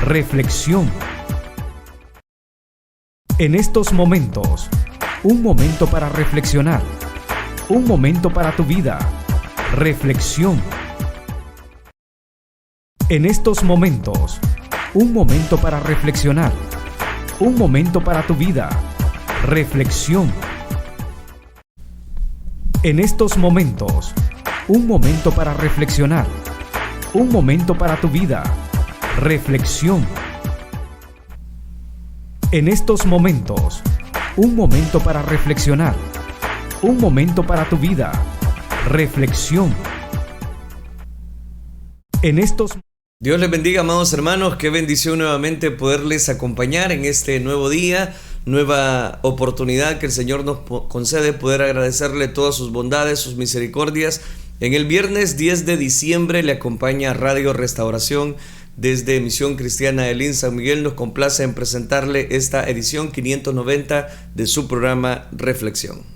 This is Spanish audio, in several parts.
Reflexión. En estos momentos, un momento para reflexionar, un momento para tu vida. Reflexión. En estos momentos, un momento para reflexionar, un momento para tu vida. Reflexión. En estos momentos, un momento para reflexionar, un momento para tu vida. Reflexión. En estos momentos, un momento para reflexionar, un momento para tu vida. Reflexión. En estos Dios les bendiga, amados hermanos. Qué bendición nuevamente poderles acompañar en este nuevo día, nueva oportunidad que el Señor nos concede, poder agradecerle todas sus bondades, sus misericordias. En el viernes 10 de diciembre le acompaña Radio Restauración desde Misión Cristiana Elín San Miguel. Nos complace en presentarle esta edición 590 de su programa Reflexión.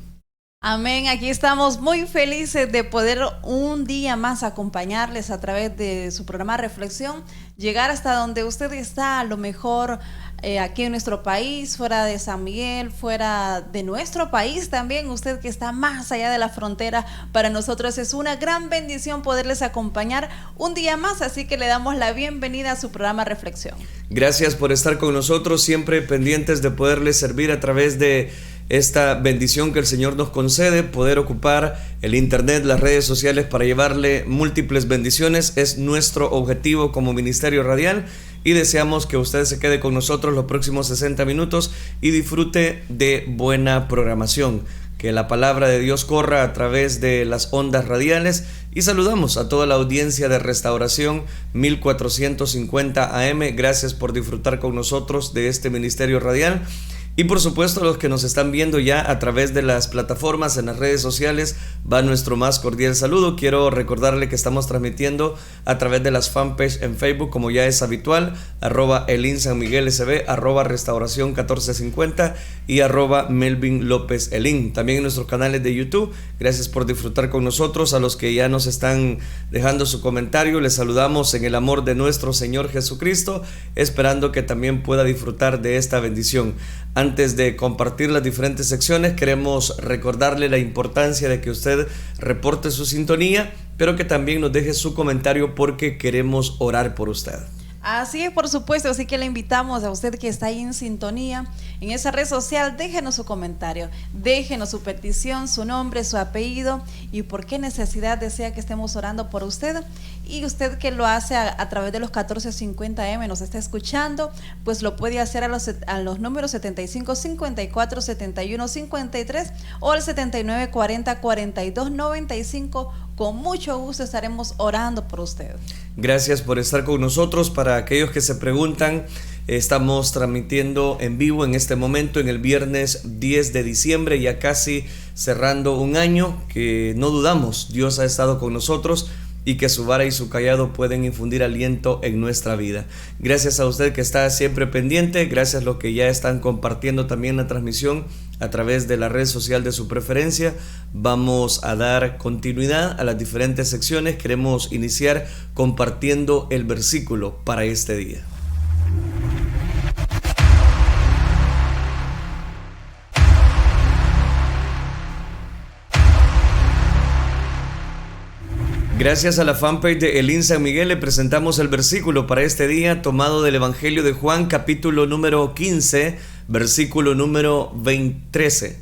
Amén, aquí estamos muy felices de poder un día más acompañarles a través de su programa Reflexión, llegar hasta donde usted está, a lo mejor aquí en nuestro país, fuera de San Miguel, fuera de nuestro país también, usted que está más allá de la frontera. Para nosotros es una gran bendición poderles acompañar un día más, así que le damos la bienvenida a su programa Reflexión. Gracias por estar con nosotros, siempre pendientes de poderles servir a través de esta bendición que el Señor nos concede, poder ocupar el internet, las redes sociales para llevarle múltiples bendiciones. Es nuestro objetivo como Ministerio Radial y deseamos que usted se quede con nosotros los próximos 60 minutos y disfrute de buena programación. Que la palabra de Dios corra a través de las ondas radiales, y saludamos a toda la audiencia de Restauración 1450 AM. Gracias por disfrutar con nosotros de este Ministerio Radial. Y por supuesto, los que nos están viendo ya a través de las plataformas en las redes sociales, va nuestro más cordial saludo. Quiero recordarle que estamos transmitiendo a través de las fanpages en Facebook, como ya es habitual, @Elín San Miguel SB, @Restauración 1450 y @Melvin López Elín. También en nuestros canales de YouTube. Gracias por disfrutar con nosotros. A los que ya nos están dejando su comentario, les saludamos en el amor de nuestro Señor Jesucristo, esperando que también pueda disfrutar de esta bendición. Antes de compartir las diferentes secciones, queremos recordarle la importancia de que usted reporte su sintonía, pero que también nos deje su comentario porque queremos orar por usted. Así es, por supuesto, así que le invitamos a usted que está ahí en sintonía, en esa red social, déjenos su comentario, déjenos su petición, su nombre, su apellido y por qué necesidad desea que estemos orando por usted. Y usted que lo hace a través de los 1450M, nos está escuchando, pues lo puede hacer a los números 75 54 71 53 o al 79 40 42 95. Con mucho gusto estaremos orando por usted. Gracias por estar con nosotros. Para aquellos que se preguntan, estamos transmitiendo en vivo en este momento, en el viernes 10 de diciembre, ya casi cerrando un año, que no dudamos, Dios ha estado con nosotros y que su vara y su cayado pueden infundir aliento en nuestra vida. Gracias a usted que está siempre pendiente, gracias a los que ya están compartiendo también la transmisión a través de la red social de su preferencia. Vamos a dar continuidad a las diferentes secciones. Queremos iniciar compartiendo el versículo para este día. Gracias a la fanpage de Elín San Miguel le presentamos el versículo para este día, tomado del Evangelio de Juan, capítulo número 15, versículo número 13.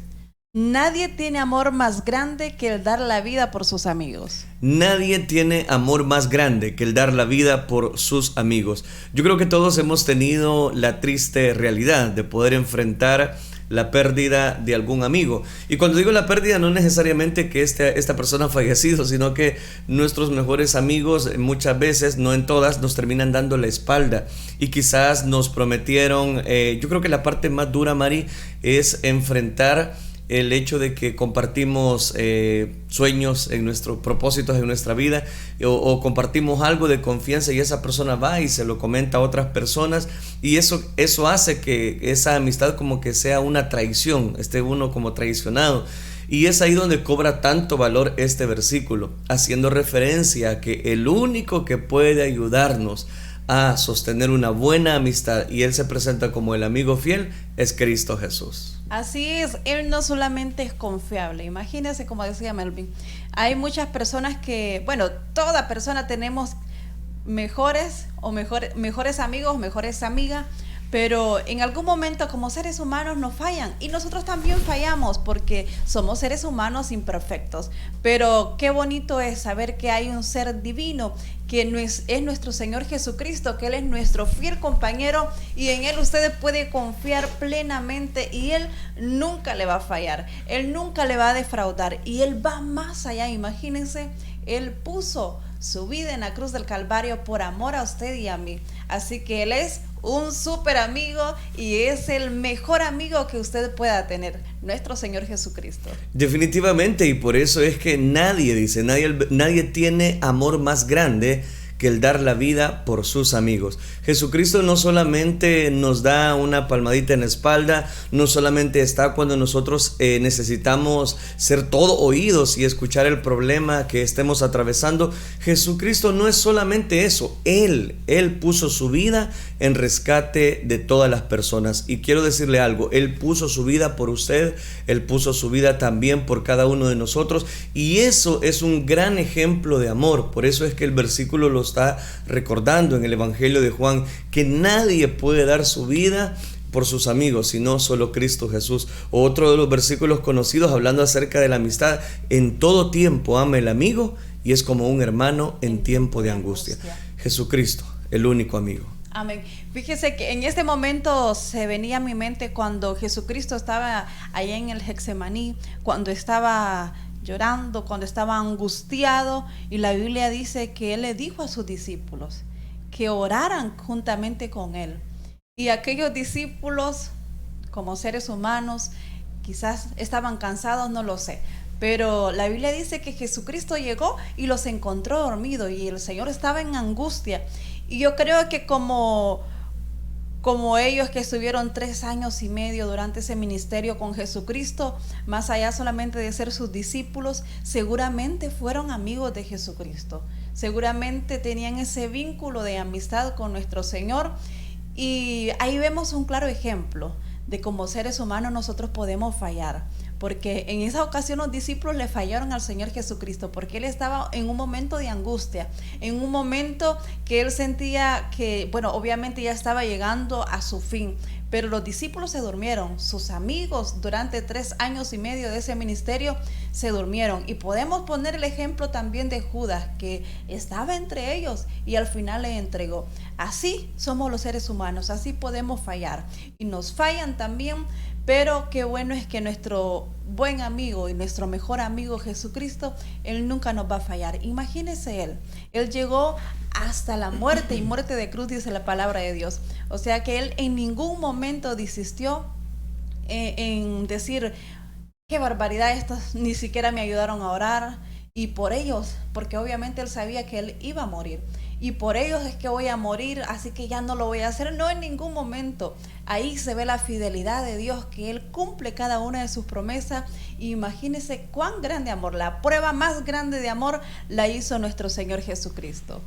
Nadie tiene amor más grande que el dar la vida por sus amigos. Nadie tiene amor más grande que el dar la vida por sus amigos. Yo creo que todos hemos tenido la triste realidad de poder enfrentar la pérdida de algún amigo. Y cuando digo la pérdida, no necesariamente que esta persona ha fallecido, sino que nuestros mejores amigos muchas veces, no en todas, nos terminan dando la espalda. Y quizás nos prometieron, yo creo que la parte más dura, Mari, es enfrentar el hecho de que compartimos sueños en nuestros propósitos en nuestra vida, o compartimos algo de confianza y esa persona va y se lo comenta a otras personas, y eso hace que esa amistad como que sea una traición, esté uno como traicionado. Y es ahí donde cobra tanto valor este versículo, haciendo referencia a que el único que puede ayudarnos a sostener una buena amistad y Él se presenta como el amigo fiel, es Cristo Jesús. Así es, Él no solamente es confiable. Imagínense, como decía Melvin, hay muchas personas que, bueno, toda persona tenemos mejores amigos, mejores amigas, pero en algún momento como seres humanos nos fallan y nosotros también fallamos porque somos seres humanos imperfectos, pero qué bonito es saber que hay un ser divino que es nuestro Señor Jesucristo, que Él es nuestro fiel compañero y en Él usted puede confiar plenamente y Él nunca le va a fallar, Él nunca le va a defraudar y Él va más allá. Imagínense, Él puso su vida en la cruz del Calvario por amor a usted y a mí, así que Él es un súper amigo y es el mejor amigo que usted pueda tener, nuestro Señor Jesucristo. Definitivamente, y por eso es que nadie tiene amor más grande que el dar la vida por sus amigos. Jesucristo no solamente nos da una palmadita en la espalda, no solamente está cuando nosotros necesitamos ser todo oídos y escuchar el problema que estemos atravesando. Jesucristo no es solamente eso, Él puso su vida en rescate de todas las personas. Y quiero decirle algo, Él puso su vida por usted, Él puso su vida también por cada uno de nosotros, y eso es un gran ejemplo de amor. Por eso es que el versículo lo está recordando en el Evangelio de Juan, que nadie puede dar su vida por sus amigos, sino solo Cristo Jesús. Otro de los versículos conocidos hablando acerca de la amistad: en todo tiempo ama el amigo y es como un hermano en tiempo de angustia. Jesucristo, el único amigo. Amén. Fíjese que en este momento se venía a mi mente cuando Jesucristo estaba allá en el Getsemaní, cuando estaba llorando, cuando estaba angustiado, y la Biblia dice que Él le dijo a sus discípulos que oraran juntamente con Él. Y aquellos discípulos, como seres humanos, quizás estaban cansados, no lo sé, pero la Biblia dice que Jesucristo llegó y los encontró dormidos y el Señor estaba en angustia. Y yo creo que como ellos que estuvieron 3 años y medio durante ese ministerio con Jesucristo, más allá solamente de ser sus discípulos, seguramente fueron amigos de Jesucristo, seguramente tenían ese vínculo de amistad con nuestro Señor, y ahí vemos un claro ejemplo de cómo seres humanos nosotros podemos fallar, porque en esa ocasión los discípulos le fallaron al Señor Jesucristo, porque Él estaba en un momento de angustia, en un momento que Él sentía que, bueno, obviamente ya estaba llegando a su fin, pero los discípulos se durmieron, sus amigos durante 3 años y medio de ese ministerio se durmieron, y podemos poner el ejemplo también de Judas, que estaba entre ellos y al final le entregó. Así somos los seres humanos, así podemos fallar, y nos fallan también. Pero qué bueno es que nuestro buen amigo y nuestro mejor amigo Jesucristo, Él nunca nos va a fallar. Imagínese Él llegó hasta la muerte, y muerte de cruz, dice la palabra de Dios. O sea que Él en ningún momento desistió en decir: qué barbaridad, estos ni siquiera me ayudaron a orar. Y por ellos, porque obviamente Él sabía que Él iba a morir, y por ellos es que voy a morir, así que ya no lo voy a hacer. No, en ningún momento. Ahí se ve la fidelidad de Dios, que Él cumple cada una de sus promesas. Y imagínese cuán grande amor, la prueba más grande de amor la hizo nuestro Señor Jesucristo.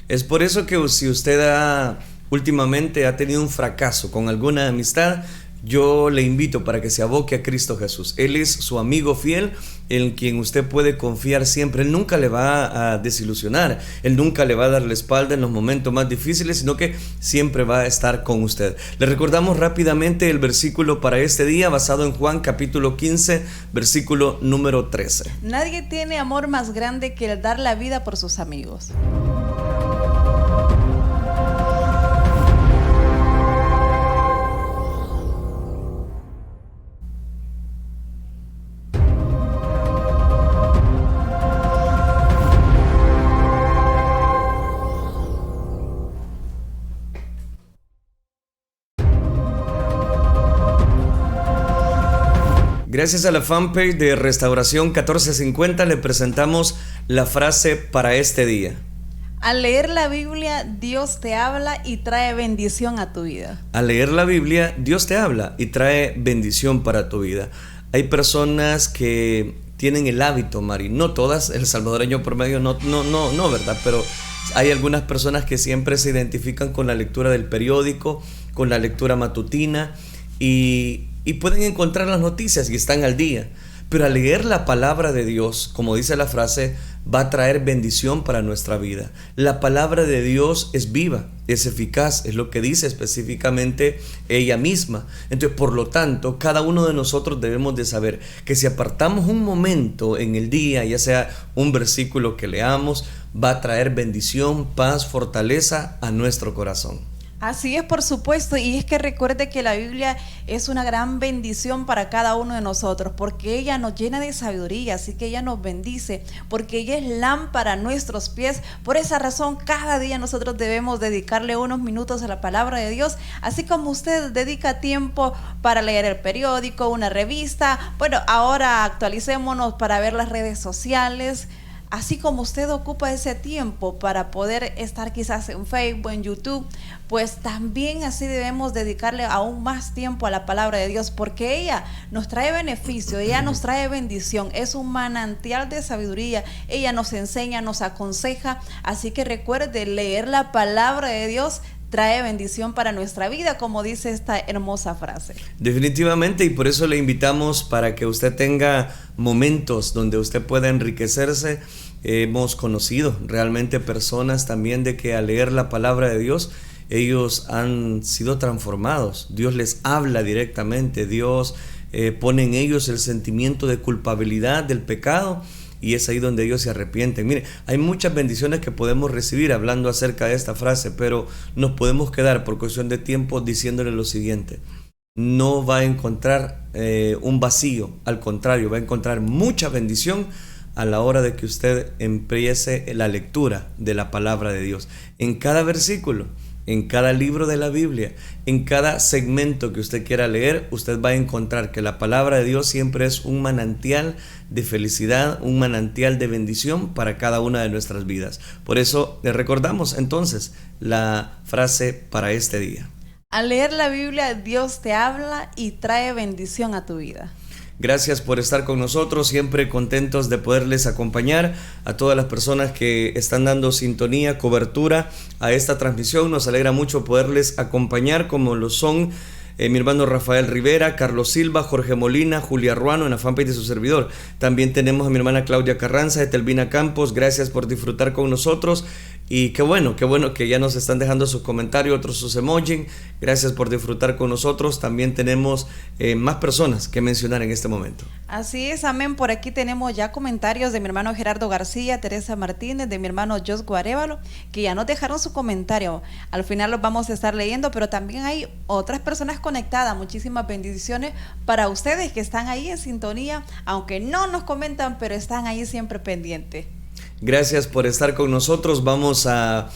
Es por eso que si usted últimamente ha tenido un fracaso con alguna amistad, yo le invito para que se aboque a Cristo Jesús. Él es su amigo fiel, en quien usted puede confiar siempre. Él nunca le va a desilusionar, Él nunca le va a dar la espalda en los momentos más difíciles, sino que siempre va a estar con usted. Le recordamos rápidamente el versículo para este día, basado en Juan capítulo 15, versículo número 13. Nadie tiene amor más grande que el dar la vida por sus amigos. Gracias a la fanpage de Restauración 1450 le presentamos la frase para este día. Al leer la Biblia, Dios te habla y trae bendición a tu vida. Al leer la Biblia, Dios te habla y trae bendición para tu vida. Hay personas que tienen el hábito, Mari, no todas, el salvadoreño promedio no, ¿verdad? Pero Hay algunas personas que siempre se identifican con la lectura del periódico, con la lectura matutina y pueden encontrar las noticias y están al día. Pero al leer la palabra de Dios, como dice la frase, va a traer bendición para nuestra vida. La palabra de Dios es viva, es eficaz, es lo que dice específicamente ella misma. Entonces, por lo tanto, cada uno de nosotros debemos de saber que si apartamos un momento en el día, ya sea un versículo que leamos, va a traer bendición, paz, fortaleza a nuestro corazón. Así es, por supuesto, y es que recuerde que la Biblia es una gran bendición para cada uno de nosotros, porque ella nos llena de sabiduría, así que ella nos bendice, porque ella es lámpara a nuestros pies. Por esa razón, cada día nosotros debemos dedicarle unos minutos a la palabra de Dios, así como usted dedica tiempo para leer el periódico, una revista. Bueno, ahora actualicémonos para ver las redes sociales. Así como usted ocupa ese tiempo para poder estar quizás en Facebook, en YouTube, pues también así debemos dedicarle aún más tiempo a la palabra de Dios, porque ella nos trae beneficio, ella nos trae bendición, es un manantial de sabiduría, ella nos enseña, nos aconseja, así que recuerde, leer la palabra de Dios trae bendición para nuestra vida, como dice esta hermosa frase. Definitivamente, y por eso le invitamos para que usted tenga momentos donde usted pueda enriquecerse. Hemos conocido realmente personas también de que al leer la palabra de Dios, ellos han sido transformados. Dios les habla directamente, Dios pone en ellos el sentimiento de culpabilidad del pecado, y es ahí donde ellos se arrepienten. Mire, hay muchas bendiciones que podemos recibir hablando acerca de esta frase, pero nos podemos quedar por cuestión de tiempo diciéndole lo siguiente: no va a encontrar un vacío, al contrario, va a encontrar mucha bendición a la hora de que usted empiece la lectura de la palabra de Dios. En cada versículo, en cada libro de la Biblia, en cada segmento que usted quiera leer, usted va a encontrar que la palabra de Dios siempre es un manantial de felicidad, un manantial de bendición para cada una de nuestras vidas. Por eso le recordamos entonces la frase para este día. Al leer la Biblia, Dios te habla y trae bendición a tu vida. Gracias por estar con nosotros, siempre contentos de poderles acompañar. A todas las personas que están dando sintonía, cobertura a esta transmisión, nos alegra mucho poderles acompañar, como lo son mi hermano Rafael Rivera, Carlos Silva, Jorge Molina, Julia Ruano en la fanpage de su servidor. También tenemos a mi hermana Claudia Carranza, Etelvina Campos. Gracias por disfrutar con nosotros. Y qué bueno que ya nos están dejando sus comentarios, otros sus emojis. Gracias por disfrutar con nosotros. También tenemos más personas que mencionar en este momento. Así es, amén. Por aquí tenemos ya comentarios de mi hermano Gerardo García, Teresa Martínez, de mi hermano Jos Guarévalo, que ya nos dejaron su comentario. Al final los vamos a estar leyendo, pero también hay otras personas conectadas. Muchísimas bendiciones para ustedes que están ahí en sintonía, aunque no nos comentan, pero están ahí siempre pendientes. Gracias por estar con nosotros. Vamos a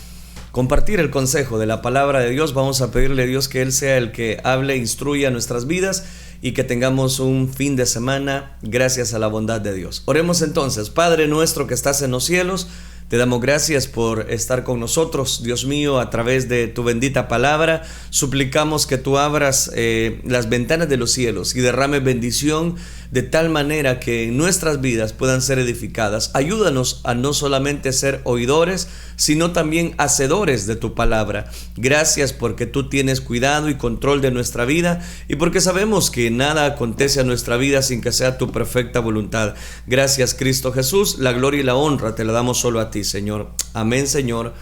compartir el consejo de la palabra de Dios. Vamos a pedirle a Dios que Él sea el que hable, instruya nuestras vidas y que tengamos un fin de semana gracias a la bondad de Dios. Oremos entonces. Padre nuestro que estás en los cielos, te damos gracias por estar con nosotros, Dios mío, a través de tu bendita palabra. Suplicamos que tú abras las ventanas de los cielos y derrames bendición de tal manera que nuestras vidas puedan ser edificadas. Ayúdanos a no solamente ser oidores, sino también hacedores de tu palabra. Gracias porque tú tienes cuidado y control de nuestra vida y porque sabemos que nada acontece a nuestra vida sin que sea tu perfecta voluntad. Gracias, Cristo Jesús. La gloria y la honra te la damos solo a ti, Señor. Amén, Señor.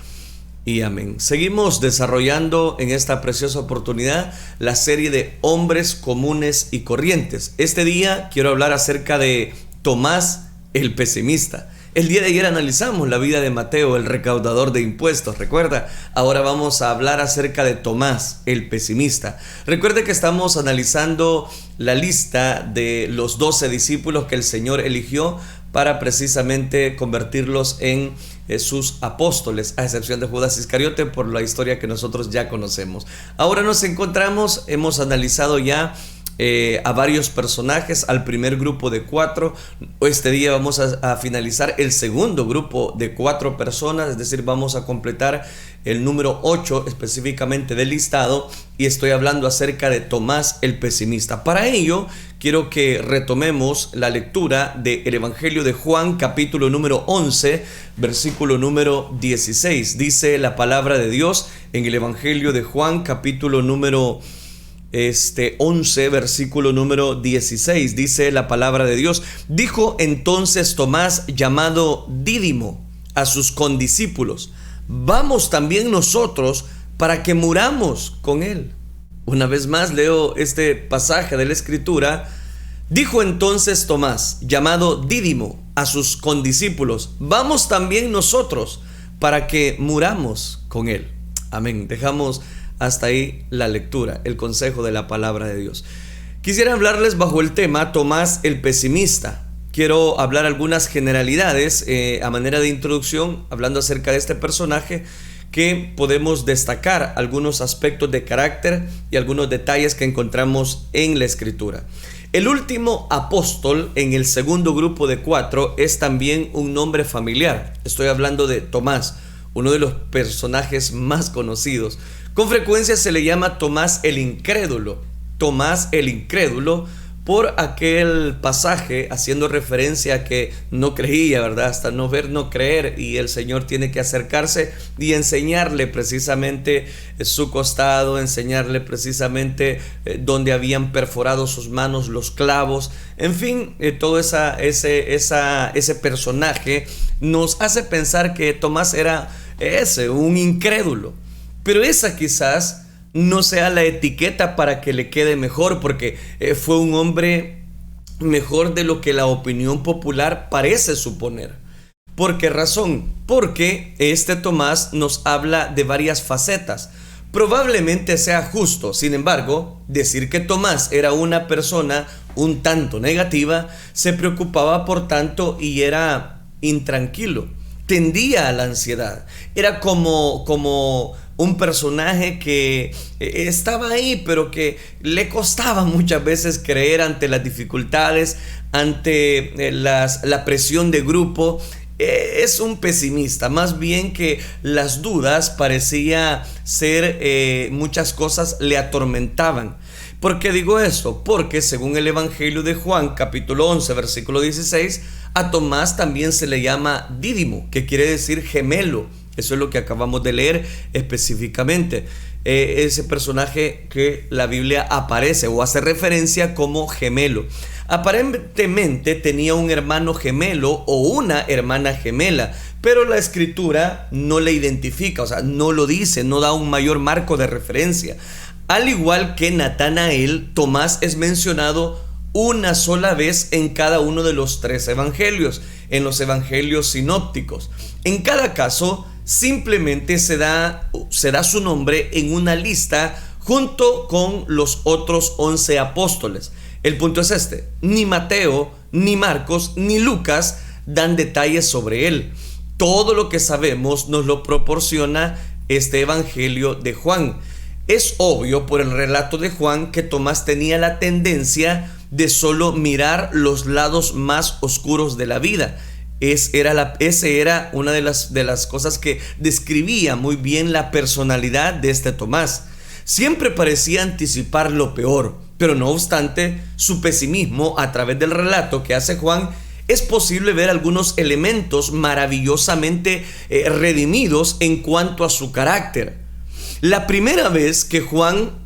Y amén. Seguimos desarrollando en esta preciosa oportunidad la serie de hombres comunes y corrientes. Este día quiero hablar acerca de Tomás el pesimista. El día de ayer analizamos la vida de Mateo, el recaudador de impuestos, ¿recuerda? Ahora vamos a hablar acerca de Tomás el pesimista. Recuerde que estamos analizando la lista de los 12 discípulos que el Señor eligió para precisamente convertirlos en sus apóstoles, a excepción de Judas Iscariote, por la historia que nosotros ya conocemos. Ahora nos encontramos, hemos analizado ya a varios personajes, al primer grupo de 4. Este día vamos a finalizar el segundo grupo de 4 personas, es decir, vamos a completar el número 8 específicamente del listado, y estoy hablando acerca de Tomás el pesimista. Para ello quiero que retomemos la lectura del Evangelio de Juan, capítulo número 11, versículo número 16. Dice la palabra de Dios en el Evangelio de Juan, capítulo número 11, versículo número 16. Dice la palabra de Dios: dijo entonces Tomás, llamado Dídimo, a sus condiscípulos: vamos también nosotros para que muramos con él. Una vez más leo este pasaje de la Escritura. Dijo entonces Tomás, llamado Dídimo, a sus condiscípulos: vamos también nosotros para que muramos con él. Amén. Dejamos hasta ahí la lectura, el consejo de la palabra de Dios. Quisiera hablarles bajo el tema Tomás el pesimista. Quiero hablar algunas generalidades a manera de introducción, hablando acerca de este personaje, que podemos destacar algunos aspectos de carácter y algunos detalles que encontramos en la Escritura. El último apóstol en el segundo grupo de 4 es también un nombre familiar. Estoy hablando de Tomás, uno de los personajes más conocidos. Con frecuencia se le llama Tomás el incrédulo. Tomás el incrédulo, por aquel pasaje haciendo referencia a que no creía, ¿verdad? Hasta no ver, no creer, y el Señor tiene que acercarse y enseñarle precisamente su costado, enseñarle precisamente donde habían perforado sus manos los clavos. En fin, todo ese personaje nos hace pensar que Tomás era un incrédulo, pero esa quizás no sea la etiqueta para que le quede mejor, porque fue un hombre mejor de lo que la opinión popular parece suponer. ¿Por qué razón? Porque este Tomás nos habla de varias facetas. Probablemente sea justo, sin embargo, decir que Tomás era una persona un tanto negativa, se preocupaba por tanto y era intranquilo, tendía a la ansiedad, era como un personaje que estaba ahí, pero que le costaba muchas veces creer ante las dificultades, ante la presión de grupo. Es un pesimista, más bien que las dudas parecía ser muchas cosas le atormentaban. ¿Por qué digo esto? Porque según el Evangelio de Juan, capítulo 11, versículo 16, a Tomás también se le llama Dídimo, que quiere decir gemelo. Eso es lo que acabamos de leer específicamente. Ese personaje que la Biblia aparece o hace referencia como gemelo. Aparentemente tenía un hermano gemelo o una hermana gemela, pero la Escritura no le identifica, o sea, no lo dice, no da un mayor marco de referencia. Al igual que Natanael, Tomás es mencionado una sola vez en cada uno de los 3 evangelios, en los evangelios sinópticos. En cada caso, simplemente se da su nombre en una lista junto con los otros 11 apóstoles. El punto es este: ni Mateo, ni Marcos, ni Lucas dan detalles sobre él. Todo lo que sabemos nos lo proporciona este evangelio de Juan. Es obvio por el relato de Juan que Tomás tenía la tendencia de solo mirar los lados más oscuros de la vida. Ese era una de las cosas que describía muy bien la personalidad de este Tomás. Siempre parecía anticipar lo peor, pero no obstante su pesimismo, a través del relato que hace Juan, es posible ver algunos elementos maravillosamente redimidos en cuanto a su carácter. La primera vez que Juan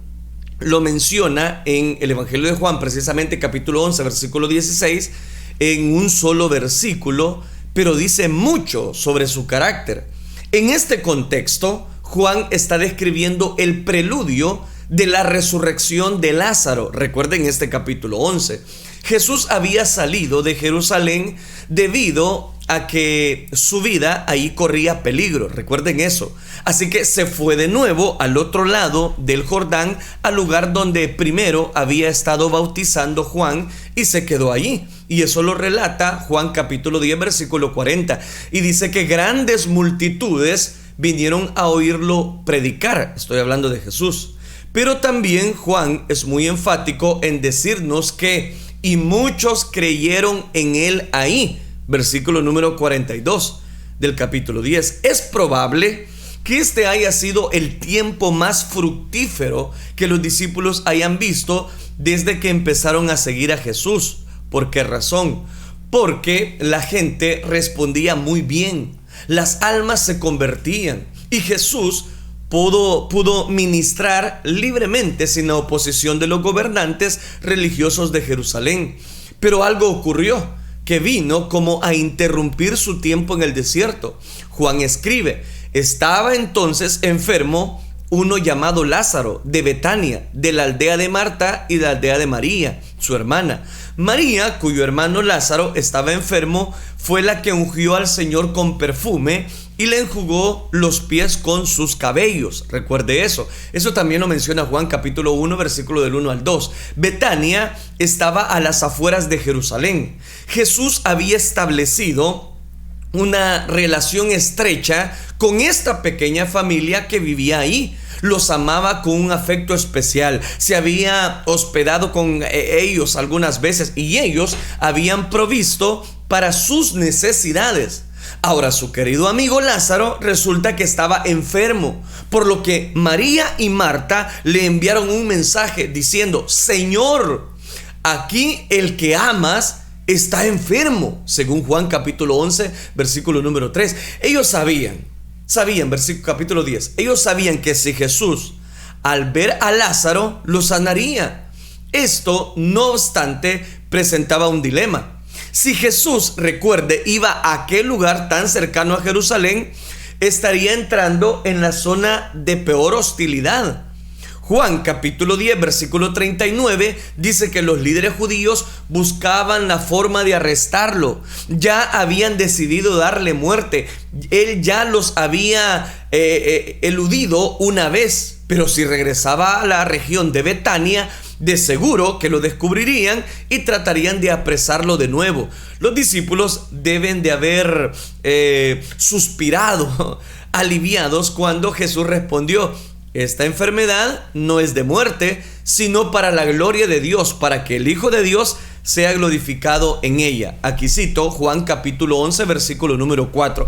lo menciona en el Evangelio de Juan, precisamente capítulo 11, versículo 16, en un solo versículo, pero dice mucho sobre su carácter. En este contexto, Juan está describiendo el preludio de la resurrección de Lázaro. Recuerden este capítulo 11. Jesús había salido de Jerusalén debido a que su vida ahí corría peligro. Recuerden eso. Así que se fue de nuevo al otro lado del Jordán, al lugar donde primero había estado bautizando Juan, y se quedó allí. Y eso lo relata Juan capítulo 10, versículo 40. Y dice que grandes multitudes vinieron a oírlo predicar. Estoy hablando de Jesús. Pero también Juan es muy enfático en decirnos que y muchos creyeron en él ahí. Versículo número 42 del capítulo 10. Es probable que este haya sido el tiempo más fructífero que los discípulos hayan visto desde que empezaron a seguir a Jesús. ¿Por qué razón? Porque la gente respondía muy bien, las almas se convertían y Jesús pudo ministrar libremente sin la oposición de los gobernantes religiosos de Jerusalén. Pero algo ocurrió que vino como a interrumpir su tiempo en el desierto. Juan escribe: estaba entonces enfermo uno llamado Lázaro, de Betania, de la aldea de Marta y de la aldea de María, su hermana. María, cuyo hermano Lázaro estaba enfermo, fue la que ungió al Señor con perfume y le enjugó los pies con sus cabellos. Recuerde eso. Eso también lo menciona Juan capítulo 1, versículo del 1 al 2. Betania estaba a las afueras de Jerusalén. Jesús había establecido una relación estrecha con esta pequeña familia que vivía ahí. Los amaba con un afecto especial. Se había hospedado con ellos algunas veces y ellos habían provisto para sus necesidades. Ahora, su querido amigo Lázaro resulta que estaba enfermo, por lo que María y Marta le enviaron un mensaje diciendo: Señor, aquí el que amas está enfermo, según Juan capítulo 11, versículo número 3. Ellos sabían, versículo capítulo 10, ellos sabían que si Jesús al ver a Lázaro lo sanaría. Esto, no obstante, presentaba un dilema. Si Jesús, recuerde, iba a aquel lugar tan cercano a Jerusalén, estaría entrando en la zona de peor hostilidad. Juan capítulo 10 versículo 39 dice que los líderes judíos buscaban la forma de arrestarlo. Ya habían decidido darle muerte. Él ya los había eludido una vez, pero si regresaba a la región de Betania, de seguro que lo descubrirían y tratarían de apresarlo de nuevo. Los discípulos deben de haber suspirado, aliviados, cuando Jesús respondió: esta enfermedad no es de muerte, sino para la gloria de Dios, para que el Hijo de Dios sea glorificado en ella. Aquí cito Juan capítulo 11, versículo número 4.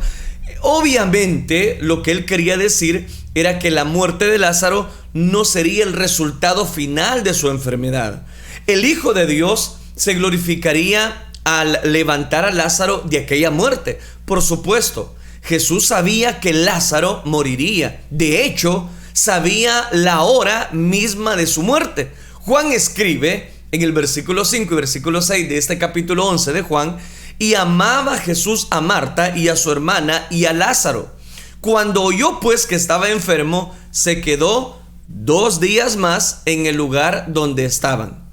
Obviamente, lo que él quería decir era que la muerte de Lázaro no sería el resultado final de su enfermedad. El Hijo de Dios se glorificaría al levantar a Lázaro de aquella muerte. Por supuesto, Jesús sabía que Lázaro moriría. De hecho, sabía la hora misma de su muerte. Juan escribe en el versículo 5 y versículo 6 de este capítulo 11 de Juan: y amaba Jesús a Marta y a su hermana y a Lázaro. Cuando oyó pues que estaba enfermo, se quedó 2 días más en el lugar donde estaban.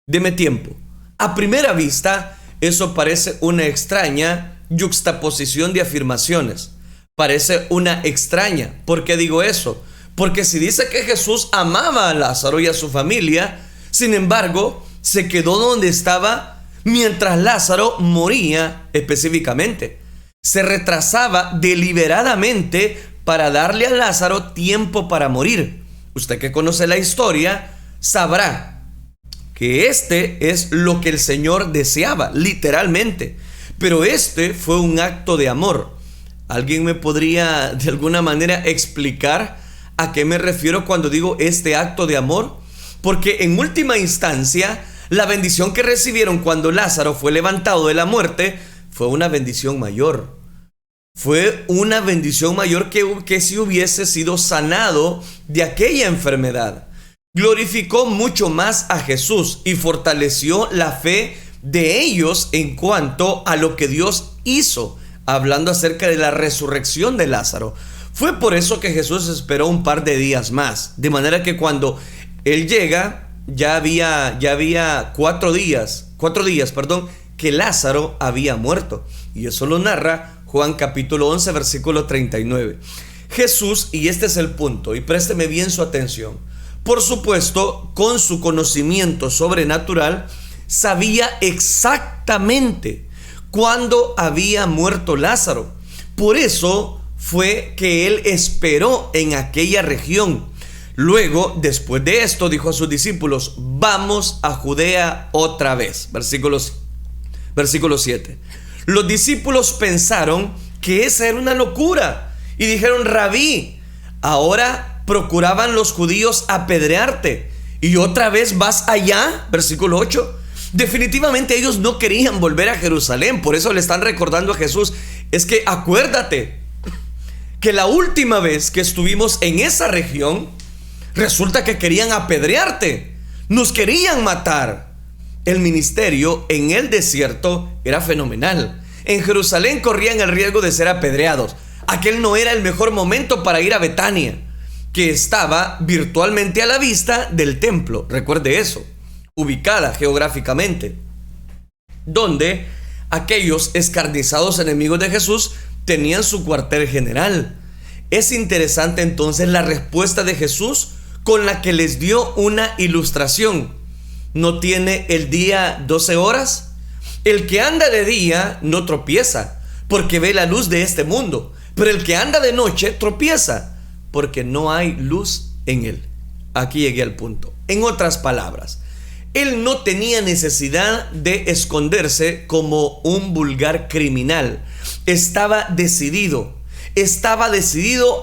Deme tiempo. A primera vista, eso parece una extraña yuxtaposición de afirmaciones. Parece una extraña. ¿Por qué digo eso? Porque si dice que Jesús amaba a Lázaro y a su familia, sin embargo, se quedó donde estaba mientras Lázaro moría específicamente. Se retrasaba deliberadamente para darle a Lázaro tiempo para morir. Usted que conoce la historia sabrá que este es lo que el Señor deseaba, literalmente. Pero este fue un acto de amor. ¿Alguien me podría de alguna manera explicar a qué me refiero cuando digo este acto de amor? Porque en última instancia, la bendición que recibieron cuando Lázaro fue levantado de la muerte fue una bendición mayor. Fue una bendición mayor que si hubiese sido sanado de aquella enfermedad. Glorificó mucho más a Jesús y fortaleció la fe de ellos en cuanto a lo que Dios hizo, hablando acerca de la resurrección de Lázaro. Fue por eso que Jesús esperó un par de días más, de manera que cuando él llega, ya había 4 días, que Lázaro había muerto. Y eso lo narra Juan capítulo 11, versículo 39. Jesús, y este es el punto, y présteme bien su atención, por supuesto, con su conocimiento sobrenatural, sabía exactamente cuándo había muerto Lázaro. Por eso fue que él esperó en aquella región. Luego, después de esto, dijo a sus discípulos: vamos a Judea otra vez. Versículo 7. Los discípulos pensaron que esa era una locura y dijeron: Rabí, Ahora procuraban los judíos apedrearte y otra vez vas allá, versículo 8. Definitivamente ellos no querían volver a Jerusalén, por eso le están recordando a Jesús, es que acuérdate que la última vez que estuvimos en esa región, resulta que querían apedrearte, nos querían matar. El ministerio en el desierto era fenomenal. En Jerusalén corrían el riesgo de ser apedreados. Aquel no era el mejor momento para ir a Betania, que estaba virtualmente a la vista del templo. Recuerde eso, ubicada geográficamente, donde aquellos escarnizados enemigos de Jesús tenían su cuartel general. Es interesante entonces la respuesta de Jesús con la que les dio una ilustración. ¿No tiene el día 12 horas? El que anda de día no tropieza, porque ve la luz de este mundo, pero el que anda de noche tropieza, porque no hay luz en él. Aquí llegué al punto. En otras palabras, él no tenía necesidad de esconderse como un vulgar criminal. Estaba decidido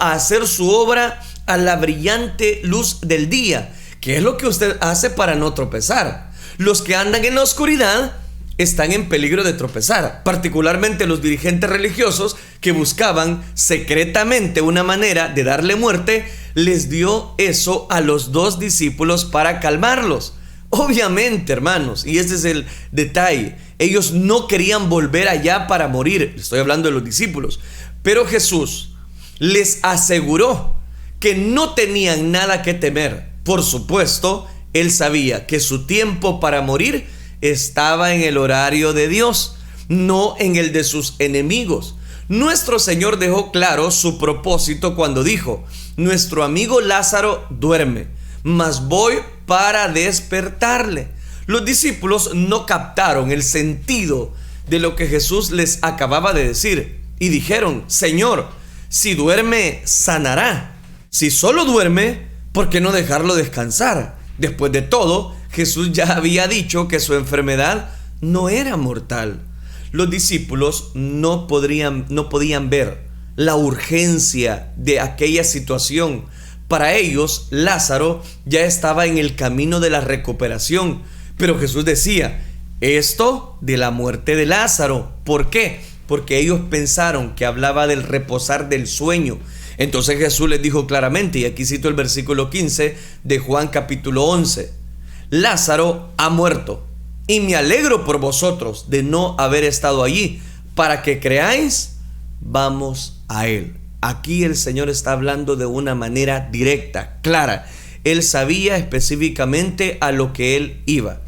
a hacer su obra a la brillante luz del día. ¿Qué es lo que usted hace para no tropezar? Los que andan en la oscuridad están en peligro de tropezar, particularmente los dirigentes religiosos que buscaban secretamente una manera de darle muerte. Les dio eso a los 2 discípulos para calmarlos. Obviamente, hermanos, y este es el detalle, ellos no querían volver allá para morir. Estoy hablando de los discípulos, pero Jesús les aseguró que no tenían nada que temer. Por supuesto, él sabía que su tiempo para morir estaba en el horario de Dios, no en el de sus enemigos. Nuestro Señor dejó claro su propósito cuando dijo: nuestro amigo Lázaro duerme, mas voy para despertarle. Los discípulos no captaron el sentido de lo que Jesús les acababa de decir y dijeron: Señor, si duerme, sanará. Si solo duerme, ¿por qué no dejarlo descansar? Después de todo, Jesús ya había dicho que su enfermedad no era mortal. Los discípulos no podían ver la urgencia de aquella situación. Para ellos, Lázaro ya estaba en el camino de la recuperación. Pero Jesús decía: esto de la muerte de Lázaro. ¿Por qué? Porque ellos pensaron que hablaba del reposar del sueño. Entonces Jesús les dijo claramente, y aquí cito el versículo 15 de Juan capítulo 11: Lázaro ha muerto, y me alegro por vosotros de no haber estado allí, para que creáis. Vamos a él. Aquí el Señor está hablando de una manera directa, clara. Él sabía específicamente a lo que él iba.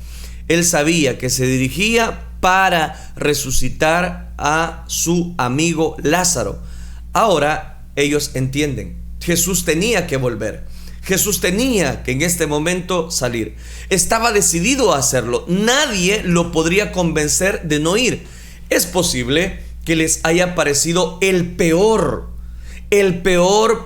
Él sabía que se dirigía para resucitar a su amigo Lázaro. Ahora ellos entienden, Jesús tenía que volver. Jesús tenía que en este momento salir. Estaba decidido a hacerlo. Nadie lo podría convencer de no ir. Es posible que les haya parecido el peor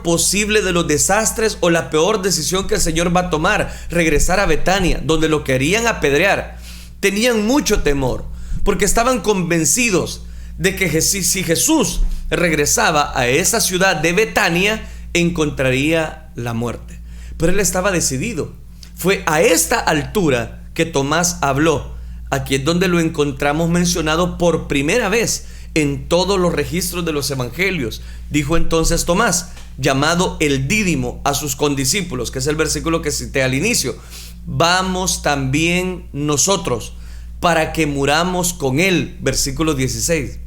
posible de los desastres o la peor decisión que el Señor va a tomar: regresar a Betania, donde lo querían apedrear. Tenían mucho temor, porque estaban convencidos de que si Jesús regresaba a esa ciudad de Betania, encontraría la muerte. Pero él estaba decidido. Fue a esta altura que Tomás habló. Aquí es donde lo encontramos mencionado por primera vez en todos los registros de los evangelios. Dijo entonces Tomás, llamado el Dídimo, a sus condiscípulos, que es el versículo que cité al inicio: vamos también nosotros para que muramos con él. Versículo 16.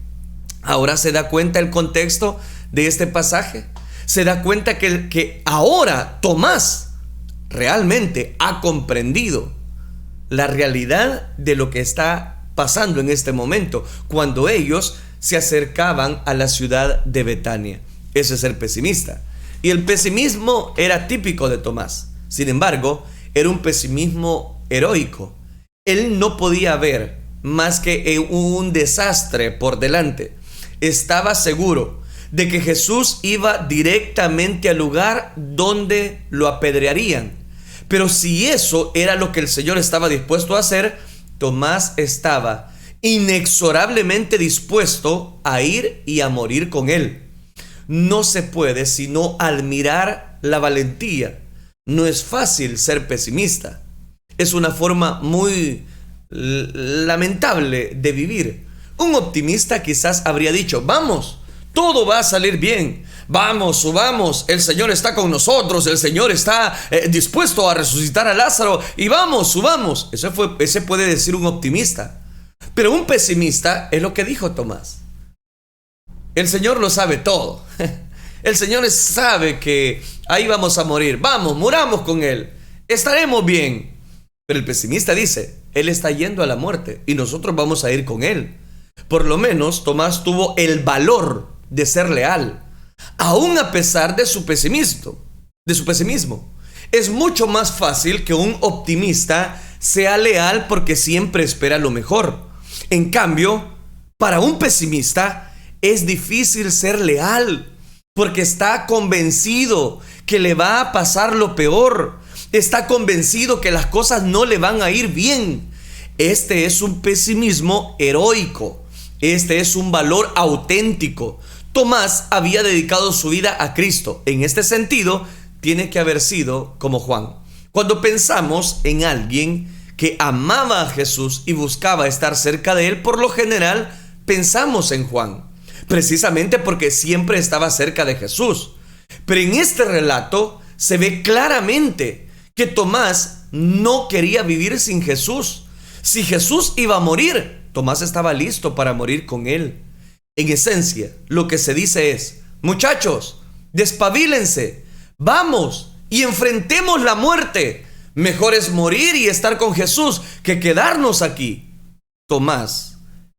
Ahora se da cuenta el contexto de este pasaje. Se da cuenta que ahora Tomás realmente ha comprendido la realidad de lo que está pasando en este momento, cuando ellos se acercaban a la ciudad de Betania. Ese es el pesimista. Y el pesimismo era típico de Tomás. Sin embargo, era un pesimismo heroico. Él no podía ver más que un desastre por delante. Estaba seguro de que Jesús iba directamente al lugar donde lo apedrearían. Pero si eso era lo que el Señor estaba dispuesto a hacer, Tomás estaba inexorablemente dispuesto a ir y a morir con él. no se puede sino admirar la valentía. No es fácil ser pesimista. Es una forma muy lamentable de vivir. Un optimista quizás habría dicho: vamos, todo va a salir bien. Vamos, subamos, el Señor está con nosotros, el Señor está dispuesto a resucitar a Lázaro y vamos, subamos. Ese puede decir un optimista. Pero un pesimista es lo que dijo Tomás. El Señor lo sabe todo. El Señor sabe que ahí vamos a morir. Vamos, muramos con Él. Estaremos bien. Pero el pesimista dice: Él está yendo a la muerte y nosotros vamos a ir con Él. Por lo menos Tomás tuvo el valor de ser leal, aún a pesar de su pesimismo. Es mucho más fácil que un optimista sea leal porque siempre espera lo mejor. En cambio, para un pesimista es difícil ser leal porque está convencido que le va a pasar lo peor. Está convencido que las cosas no le van a ir bien. Este es un pesimismo heroico. Este es un valor auténtico. Tomás había dedicado su vida a Cristo. En este sentido, tiene que haber sido como Juan. Cuando pensamos en alguien que amaba a Jesús y buscaba estar cerca de Él, por lo general pensamos en Juan, precisamente porque siempre estaba cerca de Jesús. Pero en este relato se ve claramente que Tomás no quería vivir sin Jesús. Si Jesús iba a morir, Tomás estaba listo para morir con Él. En esencia, lo que se dice es: muchachos, despabilense, vamos y enfrentemos la muerte. Mejor es morir y estar con Jesús que quedarnos aquí. Tomás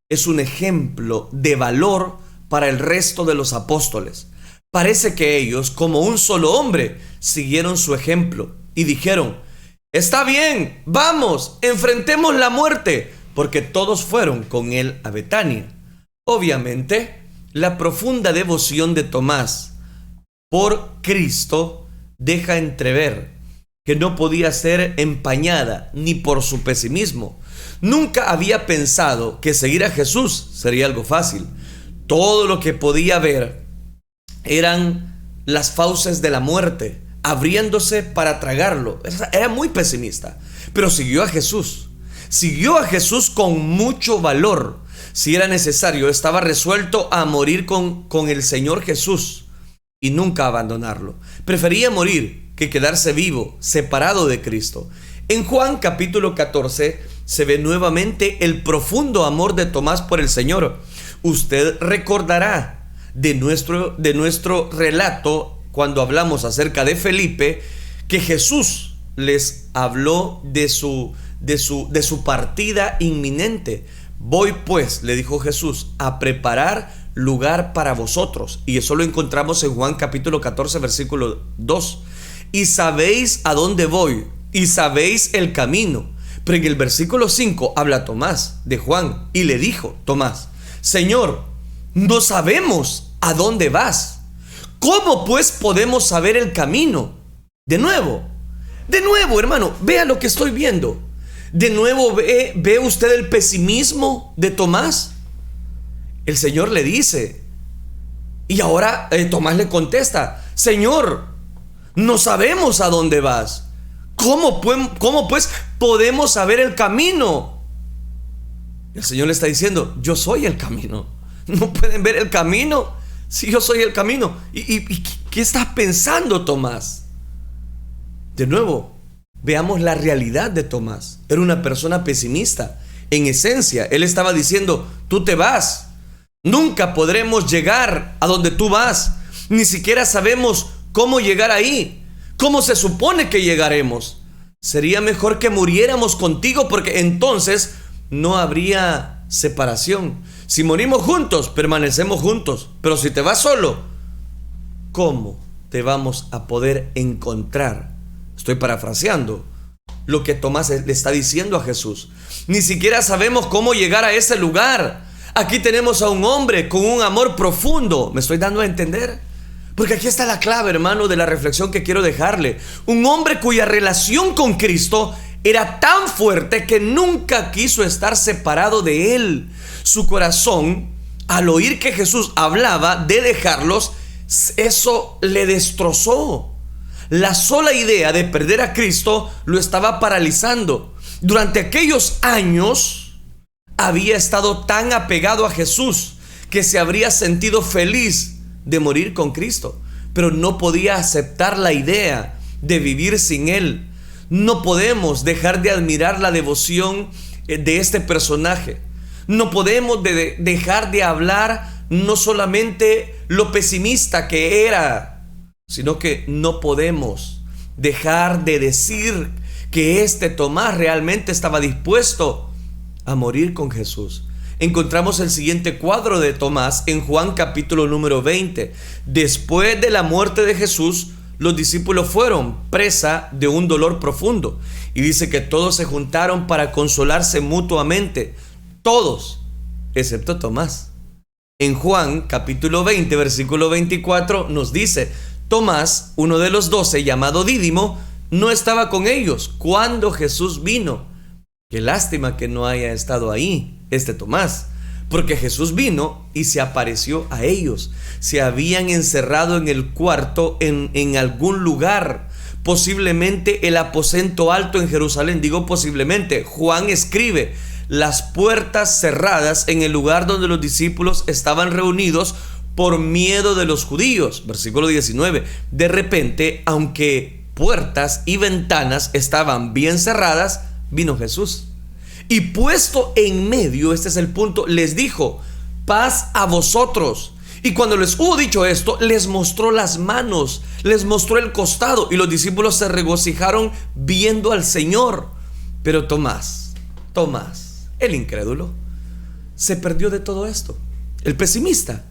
es un ejemplo de valor para el resto de los apóstoles. Parece que ellos, como un solo hombre, siguieron su ejemplo y dijeron: está bien, vamos, enfrentemos la muerte, porque todos fueron con él a Betania. Obviamente, la profunda devoción de Tomás por Cristo deja entrever que no podía ser empañada ni por su pesimismo. Nunca había pensado que seguir a Jesús sería algo fácil. Todo lo que podía ver eran las fauces de la muerte abriéndose para tragarlo. Era muy pesimista, pero siguió a Jesús. Siguió a Jesús con mucho valor. Si era necesario, estaba resuelto a morir con el Señor Jesús y nunca abandonarlo. Prefería morir que quedarse vivo, separado de Cristo. En Juan capítulo 14 se ve nuevamente el profundo amor de Tomás por el Señor. Usted recordará de nuestro relato cuando hablamos acerca de Felipe, que Jesús les habló de su partida inminente. Voy pues, le dijo Jesús, a preparar lugar para vosotros. Y eso lo encontramos en Juan capítulo 14 versículo 2. Y sabéis a dónde voy, y sabéis el camino. Pero en el versículo 5 habla Tomás de Juan y le dijo Tomás: Señor, no sabemos a dónde vas. ¿Cómo pues podemos saber el camino? De nuevo, hermano, vea lo que estoy viendo. De nuevo ve usted el pesimismo de Tomás. El Señor le dice, y ahora Tomás le contesta: Señor, no sabemos a dónde vas. ¿Cómo pues podemos saber el camino? El Señor le está diciendo: yo soy el camino. ¿No pueden ver el camino? Si yo soy el camino. ¿Y qué está pensando Tomás? De nuevo, veamos la realidad de Tomás. Era una persona pesimista. En esencia, él estaba diciendo: tú te vas. Nunca podremos llegar a donde tú vas. Ni siquiera sabemos cómo llegar ahí. ¿Cómo se supone que llegaremos? Sería mejor que muriéramos contigo, porque entonces no habría separación. Si morimos juntos, permanecemos juntos. Pero si te vas solo, ¿cómo te vamos a poder encontrar? Estoy parafraseando lo que Tomás le está diciendo a Jesús. Ni siquiera sabemos cómo llegar a ese lugar. Aquí tenemos a un hombre con un amor profundo. ¿Me estoy dando a entender? Porque aquí está la clave, hermano, de la reflexión que quiero dejarle. Un hombre cuya relación con Cristo era tan fuerte que nunca quiso estar separado de Él. Su corazón, al oír que Jesús hablaba de dejarlos, Eso le destrozó. La sola idea de perder a Cristo lo estaba paralizando. Durante aquellos años había estado tan apegado a Jesús que se habría sentido feliz de morir con Cristo, pero no podía aceptar la idea de vivir sin Él. No podemos dejar de admirar la devoción de este personaje. No podemos dejar de hablar no solamente lo pesimista que era, sino que no podemos dejar de decir que este Tomás realmente estaba dispuesto a morir con Jesús. Encontramos el siguiente cuadro de Tomás en Juan capítulo número 20. Después de la muerte de Jesús, los discípulos fueron presa de un dolor profundo. Y dice que todos se juntaron para consolarse mutuamente. Todos, excepto Tomás. En Juan capítulo 20, versículo 24 nos dice: Tomás, uno de los 12, llamado Dídimo, no estaba con ellos cuando Jesús vino. Qué lástima que no haya estado ahí este Tomás, porque Jesús vino y se apareció a ellos. Se habían encerrado en el cuarto en algún lugar, posiblemente el aposento alto en Jerusalén. Digo posiblemente. Juan escribe: las puertas cerradas en el lugar donde los discípulos estaban reunidos por miedo de los judíos. Versículo 19. De repente, aunque puertas y ventanas estaban bien cerradas, vino Jesús. Y puesto en medio, este es el punto, les dijo: paz a vosotros. Y cuando les hubo dicho esto, les mostró las manos, les mostró el costado, y los discípulos se regocijaron viendo al Señor. Pero Tomás, el incrédulo, se perdió de todo esto. El pesimista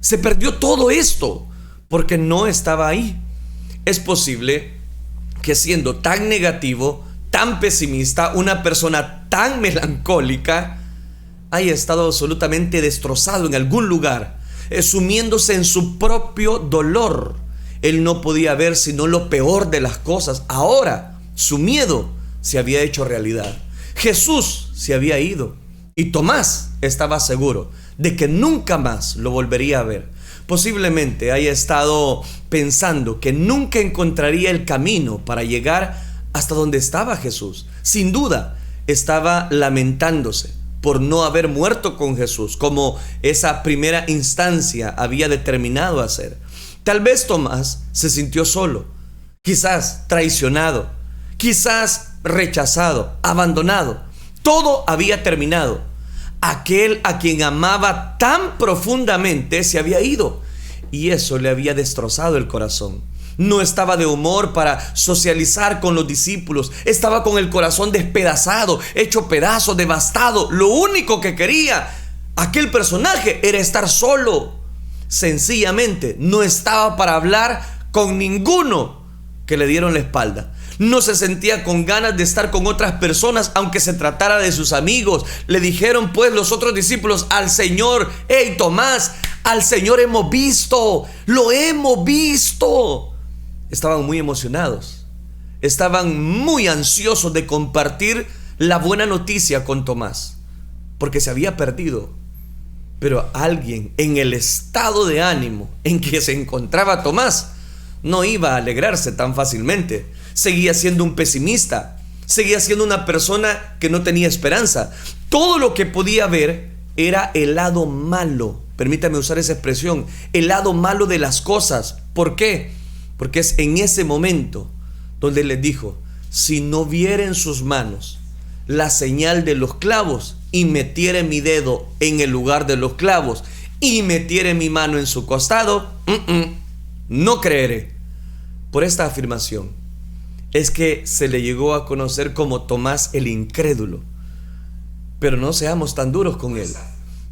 se perdió todo esto porque no estaba ahí. Es posible que, siendo tan negativo, tan pesimista, una persona tan melancólica, haya estado absolutamente destrozado en algún lugar, sumiéndose en su propio dolor. Él no podía ver sino lo peor de las cosas. Ahora su miedo se había hecho realidad. Jesús se había ido y Tomás estaba seguro de que nunca más lo volvería a ver. Posiblemente haya estado pensando que nunca encontraría el camino para llegar hasta donde estaba Jesús. Sin duda estaba lamentándose por no haber muerto con Jesús, como esa primera instancia había determinado hacer. Tal vez Tomás se sintió solo, quizás traicionado, quizás rechazado, abandonado. Todo había terminado. Aquel a quien amaba tan profundamente se había ido, y eso le había destrozado el corazón. No estaba de humor para socializar con los discípulos. Estaba con el corazón despedazado, hecho pedazos, devastado. Lo único que quería aquel personaje era estar solo. Sencillamente no estaba para hablar con ninguno que le dieron la espalda. No se sentía con ganas de estar con otras personas, aunque se tratara de sus amigos. Le dijeron pues los otros discípulos al Señor: hey Tomás, al Señor hemos visto, lo hemos visto. Estaban muy emocionados, estaban muy ansiosos de compartir la buena noticia con Tomás, porque se había perdido. Pero alguien en el estado de ánimo en que se encontraba Tomás no iba a alegrarse tan fácilmente. Seguía siendo un pesimista, seguía siendo una persona que no tenía esperanza. Todo lo que podía ver era el lado malo, permítame usar esa expresión, el lado malo de las cosas. ¿Por qué? Porque es en ese momento donde les dijo: si no viere en sus manos la señal de los clavos, y metiere mi dedo en el lugar de los clavos, y metiere mi mano en su costado, no creeré. Por esta afirmación es que se le llegó a conocer como Tomás el incrédulo. Pero no seamos tan duros con él,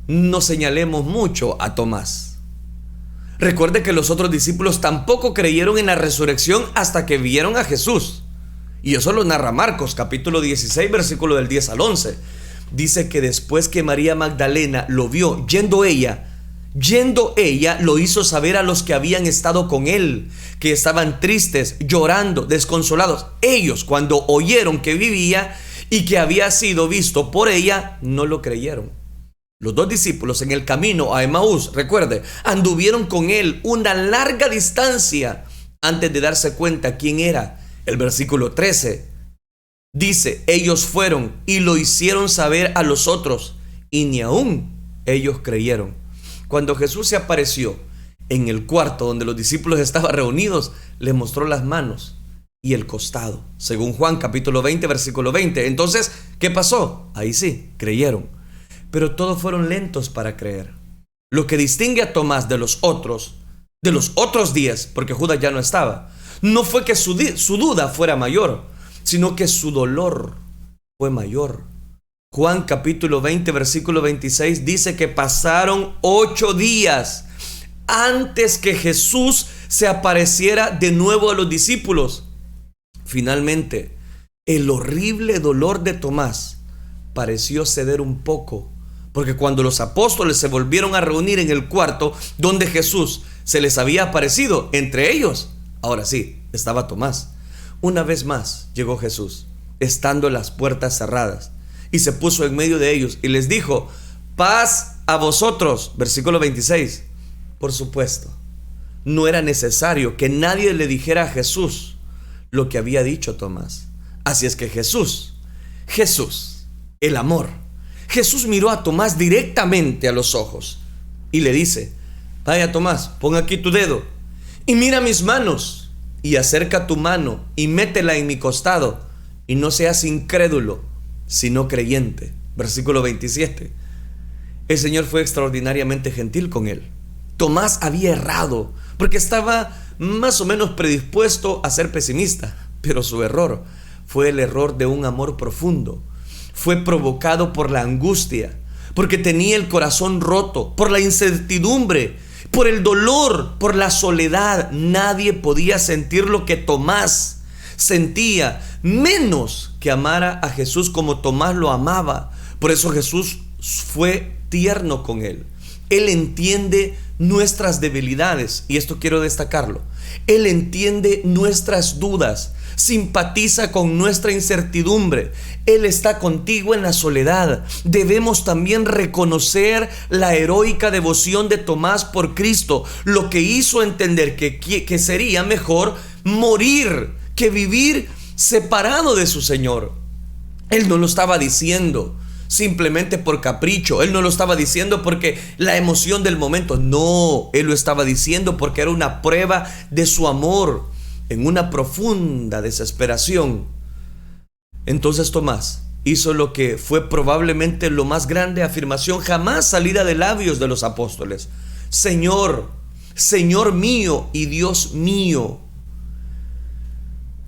no señalemos mucho a Tomás. Recuerde que los otros discípulos tampoco creyeron en la resurrección hasta que vieron a Jesús. Y eso lo narra Marcos capítulo 16, versículo del 10 al 11. Dice que después que María Magdalena lo vio, yendo ella lo hizo saber a los que habían estado con él, que estaban tristes, llorando, desconsolados. Ellos, cuando oyeron que vivía y que había sido visto por ella, no lo creyeron. Los dos discípulos en el camino a Emaús, recuerde, anduvieron con él una larga distancia antes de darse cuenta quién era. El versículo 13 dice, ellos fueron y lo hicieron saber a los otros, y ni aún ellos creyeron. Cuando Jesús se apareció en el cuarto donde los discípulos estaban reunidos, les mostró las manos y el costado, según Juan capítulo 20, versículo 20. Entonces, ¿qué pasó? Ahí sí, creyeron. Pero todos fueron lentos para creer. Lo que distingue a Tomás de los otros 10, porque Judas ya no estaba, no fue que su duda fuera mayor, sino que su dolor fue mayor. Juan capítulo 20, versículo 26 dice que pasaron 8 días antes que Jesús se apareciera de nuevo a los discípulos. Finalmente, el horrible dolor de Tomás pareció ceder un poco, porque cuando los apóstoles se volvieron a reunir en el cuarto donde Jesús se les había aparecido, entre ellos, ahora sí, estaba Tomás. Una vez más llegó Jesús, estando las puertas cerradas, y se puso en medio de ellos y les dijo, paz a vosotros. Versículo 26. Por supuesto, no era necesario que nadie le dijera a Jesús lo que había dicho Tomás. Así es que Jesús, el amor, Jesús miró a Tomás directamente a los ojos y le dice, vaya Tomás, pon aquí tu dedo y mira mis manos, y acerca tu mano y métela en mi costado, y no seas incrédulo, sino creyente. Versículo 27. El Señor fue extraordinariamente gentil con él. Tomás había errado porque estaba más o menos predispuesto a ser pesimista, pero su error fue el error de un amor profundo. Fue provocado por la angustia, porque tenía el corazón roto, por la incertidumbre, por el dolor, por la soledad. Nadie podía sentir lo que Tomás sentía, menos que amara a Jesús como Tomás lo amaba. Por eso Jesús fue tierno con él. Él entiende nuestras debilidades, y esto quiero destacarlo. Él entiende nuestras dudas, simpatiza con nuestra incertidumbre. Él está contigo en la soledad. Debemos también reconocer la heroica devoción de Tomás por Cristo, lo que hizo entender que sería mejor morir que vivir separado de su Señor. Él no lo estaba diciendo simplemente por capricho. Él no lo estaba diciendo porque la emoción del momento. No, él lo estaba diciendo porque era una prueba de su amor en una profunda desesperación. Entonces Tomás hizo lo que fue probablemente la más grande afirmación jamás salida de labios de los apóstoles: Señor, Señor mío y Dios mío.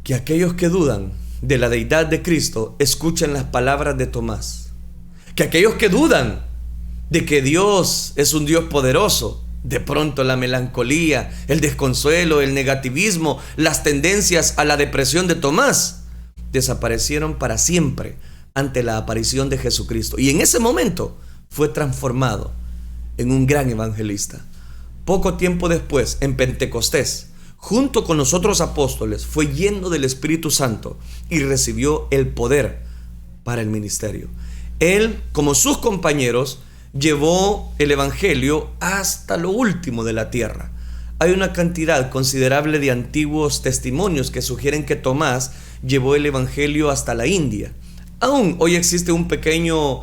Que aquellos que dudan de la deidad de Cristo escuchen las palabras de Tomás. Que aquellos que dudan de que Dios es un Dios poderoso, de pronto la melancolía, el desconsuelo, el negativismo, las tendencias a la depresión de Tomás desaparecieron para siempre ante la aparición de Jesucristo. Y en ese momento fue transformado en un gran evangelista. Poco tiempo después, en Pentecostés, junto con los otros apóstoles, fue lleno del Espíritu Santo y recibió el poder para el ministerio. Él, como sus compañeros, llevó el evangelio hasta lo último de la tierra. Hay una cantidad considerable de antiguos testimonios que sugieren que Tomás llevó el evangelio hasta la India. Aún hoy existe un pequeño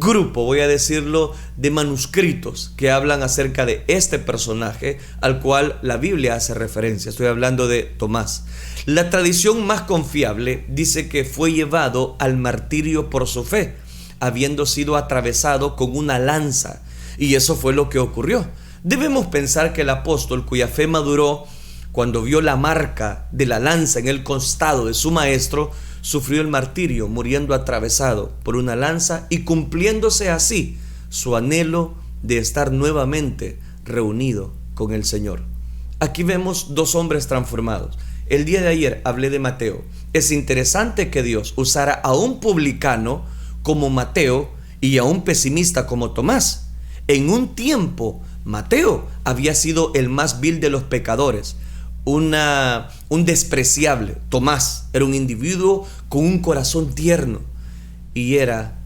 grupo, voy a decirlo, de manuscritos que hablan acerca de este personaje al cual la Biblia hace referencia. Estoy hablando de Tomás. La tradición más confiable dice que fue llevado al martirio por su fe, habiendo sido atravesado con una lanza, y eso fue lo que ocurrió. Debemos pensar que el apóstol, cuya fe maduró cuando vio la marca de la lanza en el costado de su maestro, sufrió el martirio, muriendo atravesado por una lanza y cumpliéndose así su anhelo de estar nuevamente reunido con el Señor. Aquí vemos dos hombres transformados. El día de ayer hablé de Mateo. Es interesante que Dios usara a un publicano como Mateo y a un pesimista como Tomás. En un tiempo, Mateo había sido el más vil de los pecadores, un despreciable. Tomás era un individuo con un corazón tierno y era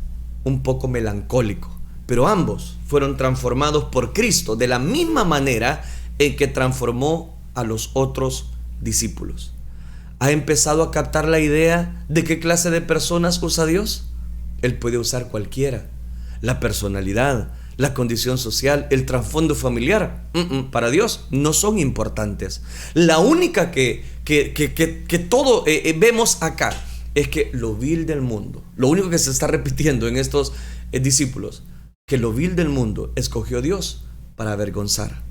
un poco melancólico. pero ambos fueron transformados por Cristo de la misma manera en que transformó a los otros discípulos. ¿Ha empezado a captar la idea de qué clase de personas usa Dios? Él puede usar cualquiera. La personalidad, la condición social, el trasfondo familiar, para Dios no son importantes. La única que todo vemos acá es que lo vil del mundo, lo único que se está repitiendo en estos discípulos, que lo vil del mundo escogió Dios para avergonzar.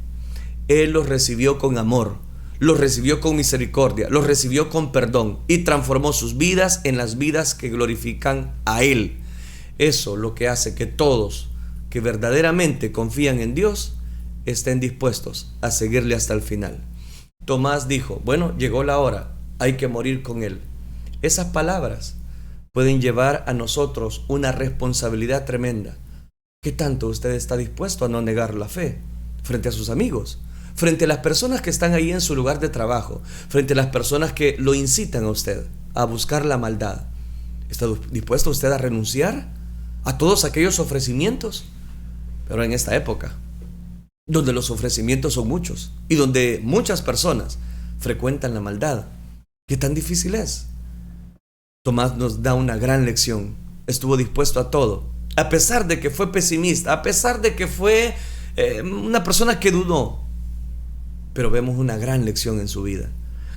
Él los recibió con amor, los recibió con misericordia, los recibió con perdón y transformó sus vidas en las vidas que glorifican a Él. Eso lo que hace que todos que verdaderamente confían en Dios estén dispuestos a seguirle hasta el final. Tomás dijo, bueno, llegó la hora, hay que morir con Él. Esas palabras pueden llevar a nosotros una responsabilidad tremenda. ¿Qué tanto usted está dispuesto a no negar la fe frente a sus amigos, frente a las personas que están ahí en su lugar de trabajo, frente a las personas que lo incitan a usted a buscar la maldad? ¿Está dispuesto usted a renunciar a todos aquellos ofrecimientos? Pero en esta época, donde los ofrecimientos son muchos y donde muchas personas frecuentan la maldad, ¿qué tan difícil es? Tomás nos da una gran lección. Estuvo dispuesto a todo, a pesar de que fue pesimista, a pesar de que fue una persona que dudó. Pero vemos una gran lección en su vida.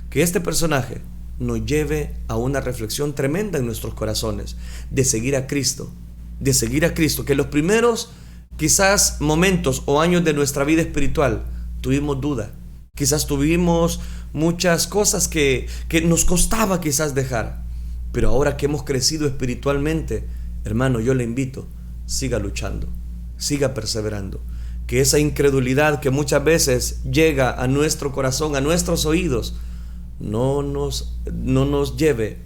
Que este personaje nos lleve a una reflexión tremenda en nuestros corazones, de seguir a Cristo, que los primeros quizás momentos o años de nuestra vida espiritual tuvimos duda, quizás tuvimos muchas cosas que nos costaba quizás dejar, pero ahora que hemos crecido espiritualmente, hermano, yo le invito, siga luchando, siga perseverando, que esa incredulidad que muchas veces llega a nuestro corazón, a nuestros oídos, no nos lleve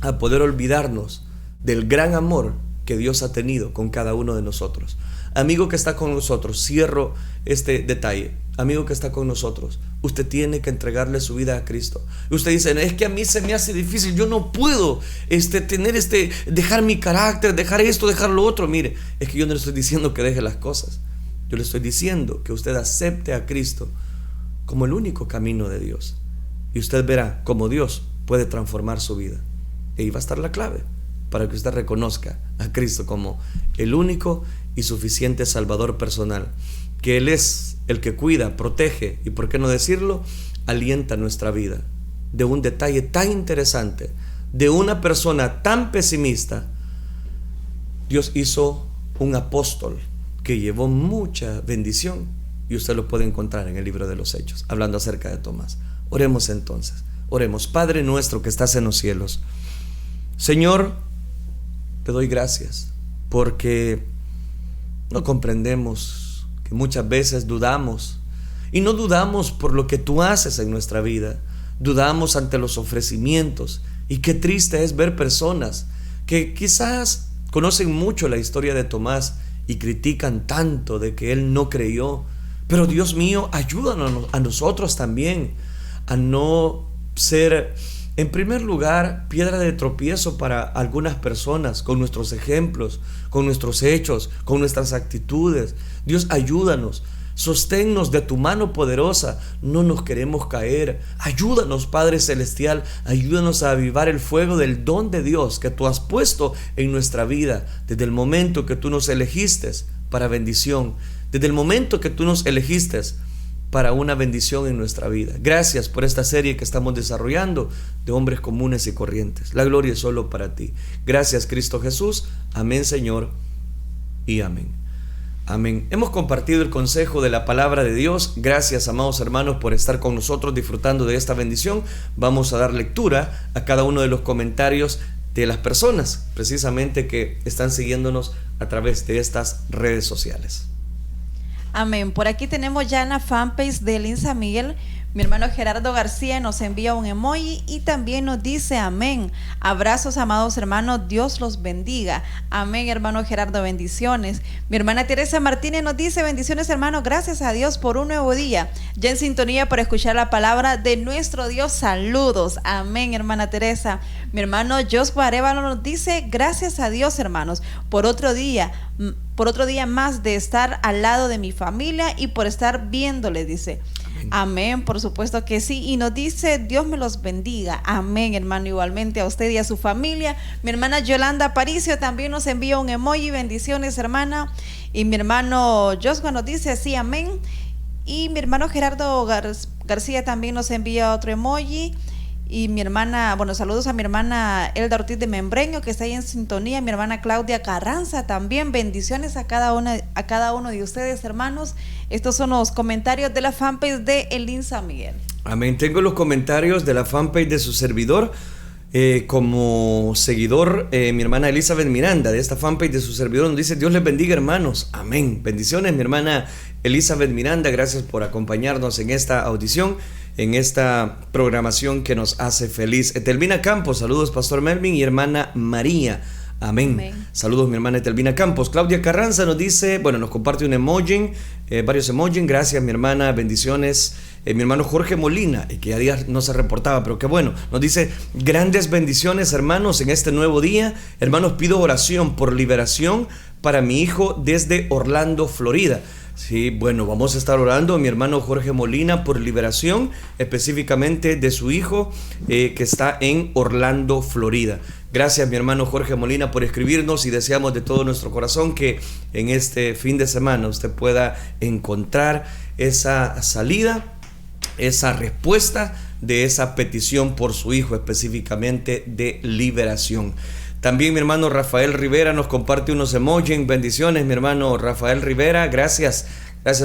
a poder olvidarnos del gran amor que Dios ha tenido con cada uno de nosotros. Amigo que está con nosotros, cierro este detalle. Amigo que está con nosotros, usted tiene que entregarle su vida a Cristo. Usted dice, es que a mí se me hace difícil, yo no puedo dejar mi carácter, dejar esto, dejar lo otro. Mire, es que yo no le estoy diciendo que deje las cosas. Yo le estoy diciendo que usted acepte a Cristo como el único camino de Dios. Y usted verá cómo Dios puede transformar su vida. Y ahí va a estar la clave para que usted reconozca a Cristo como el único y suficiente Salvador personal, que Él es el que cuida, protege y, por qué no decirlo, alienta nuestra vida. De un detalle tan interesante, de una persona tan pesimista, Dios hizo un apóstol que llevó mucha bendición, y usted lo puede encontrar en el libro de los Hechos, hablando acerca de Tomás. Oremos entonces, oremos. Padre nuestro que estás en los cielos, Señor, te doy gracias porque no comprendemos que muchas veces dudamos, y no dudamos por lo que tú haces en nuestra vida, dudamos ante los ofrecimientos. Y qué triste es ver personas que quizás conocen mucho la historia de Tomás y critican tanto de que él no creyó. Pero Dios mío, ayúdanos a nosotros también a no ser, en primer lugar, piedra de tropiezo para algunas personas, con nuestros ejemplos, con nuestros hechos, con nuestras actitudes. Dios, ayúdanos, sosténnos de tu mano poderosa, no nos queremos caer. Ayúdanos, Padre Celestial, ayúdanos a avivar el fuego del don de Dios que tú has puesto en nuestra vida desde el momento que tú nos elegiste para bendición, desde el momento que tú nos elegiste para una bendición en nuestra vida. Gracias por esta serie que estamos desarrollando de hombres comunes y corrientes. La gloria es solo para ti. Gracias, Cristo Jesús. Amén, Señor, y amén. Amén. Hemos compartido el consejo de la palabra de Dios. Gracias, amados hermanos, por estar con nosotros disfrutando de esta bendición. Vamos a dar lectura a cada uno de los comentarios de las personas precisamente que están siguiéndonos a través de estas redes sociales. Amén. Por aquí tenemos ya en la fanpage de Elin San Miguel. Mi hermano Gerardo García nos envía un emoji y también nos dice amén. Abrazos, amados hermanos, Dios los bendiga. Amén, hermano Gerardo, bendiciones. Mi hermana Teresa Martínez nos dice bendiciones, hermano, gracias a Dios por un nuevo día. Ya en sintonía para escuchar la palabra de nuestro Dios. Saludos. Amén, hermana Teresa. Mi hermano Joshua Arevalo nos dice gracias a Dios, hermanos, por otro día más de estar al lado de mi familia y por estar viéndole, dice. Amén, por supuesto que sí. Y nos dice, Dios me los bendiga. Amén, hermano, igualmente a usted y a su familia. Mi hermana Yolanda Aparicio también nos envía un emoji. Bendiciones, hermana. Y mi hermano Joshua nos dice, sí, amén. Y mi hermano Gerardo García también nos envía otro emoji. Y mi hermana, bueno, saludos a mi hermana Elda Ortiz de Membreño, que está ahí en sintonía. Mi hermana Claudia Carranza también. Bendiciones a cada uno de ustedes, hermanos. Estos son los comentarios de la fanpage de Elín San Miguel. Amén. Tengo los comentarios de la fanpage de su servidor. Como seguidor, mi hermana Elizabeth Miranda, de esta fanpage de su servidor, nos dice, Dios les bendiga, hermanos. Amén. Bendiciones, mi hermana Elizabeth Miranda. Gracias por acompañarnos en esta audición, en esta programación que nos hace feliz. Etelvina Campos, saludos, Pastor Melvin y hermana María. Amén. Amén. Saludos, mi hermana Etelvina Campos. Claudia Carranza nos dice, bueno, nos comparte un emoji, varios emojis. Gracias, mi hermana, bendiciones. Mi hermano Jorge Molina, que ya días no se reportaba, pero qué bueno, nos dice, grandes bendiciones, hermanos, en este nuevo día. Hermanos, pido oración por liberación para mi hijo desde Orlando, Florida. Sí, bueno, vamos a estar orando, mi hermano Jorge Molina, por liberación específicamente de su hijo que está en Orlando, Florida. Gracias, mi hermano Jorge Molina, por escribirnos, y deseamos de todo nuestro corazón que en este fin de semana usted pueda encontrar esa salida, esa respuesta de esa petición por su hijo, específicamente de liberación. También mi hermano Rafael Rivera nos comparte unos emojis. Bendiciones, mi hermano Rafael Rivera. Gracias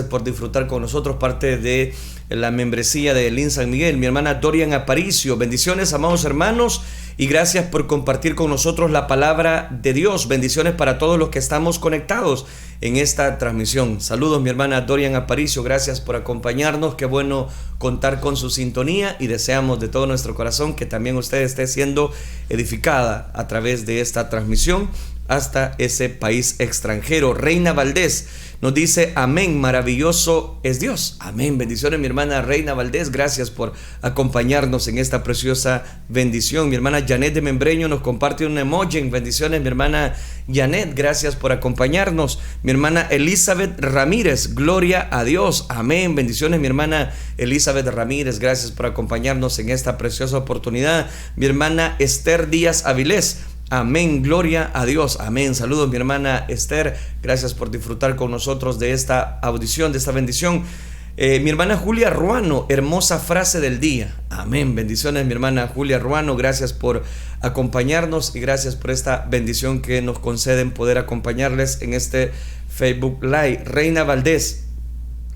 por disfrutar con nosotros, parte de la membresía de Elín San Miguel. Mi hermana Dorian Aparicio. Bendiciones, amados hermanos, y gracias por compartir con nosotros la palabra de Dios. Bendiciones para todos los que estamos conectados en esta transmisión. Saludos, mi hermana Dorian Aparicio. Gracias por acompañarnos. Qué bueno contar con su sintonía, y deseamos de todo nuestro corazón que también usted esté siendo edificada a través de esta transmisión hasta ese país extranjero. Reina Valdés nos dice, amén, maravilloso es Dios. Amén. Bendiciones, mi hermana Reina Valdés. Gracias por acompañarnos en esta preciosa bendición. Mi hermana Janet de Membreño nos comparte un emoji. Bendiciones, mi hermana Janet. Gracias por acompañarnos. Mi hermana Elizabeth Ramírez. Gloria a Dios. Amén. Bendiciones, mi hermana Elizabeth Ramírez. Gracias por acompañarnos en esta preciosa oportunidad. Mi hermana Esther Díaz Avilés. Amén, gloria a Dios, amén. Saludos, mi hermana Esther, gracias por disfrutar con nosotros de esta audición, de esta bendición. Mi hermana Julia Ruano, hermosa frase del día. Amén, bendiciones, mi hermana Julia Ruano, gracias por acompañarnos y gracias por esta bendición que nos conceden poder acompañarles en este Facebook Live. Reina Valdés,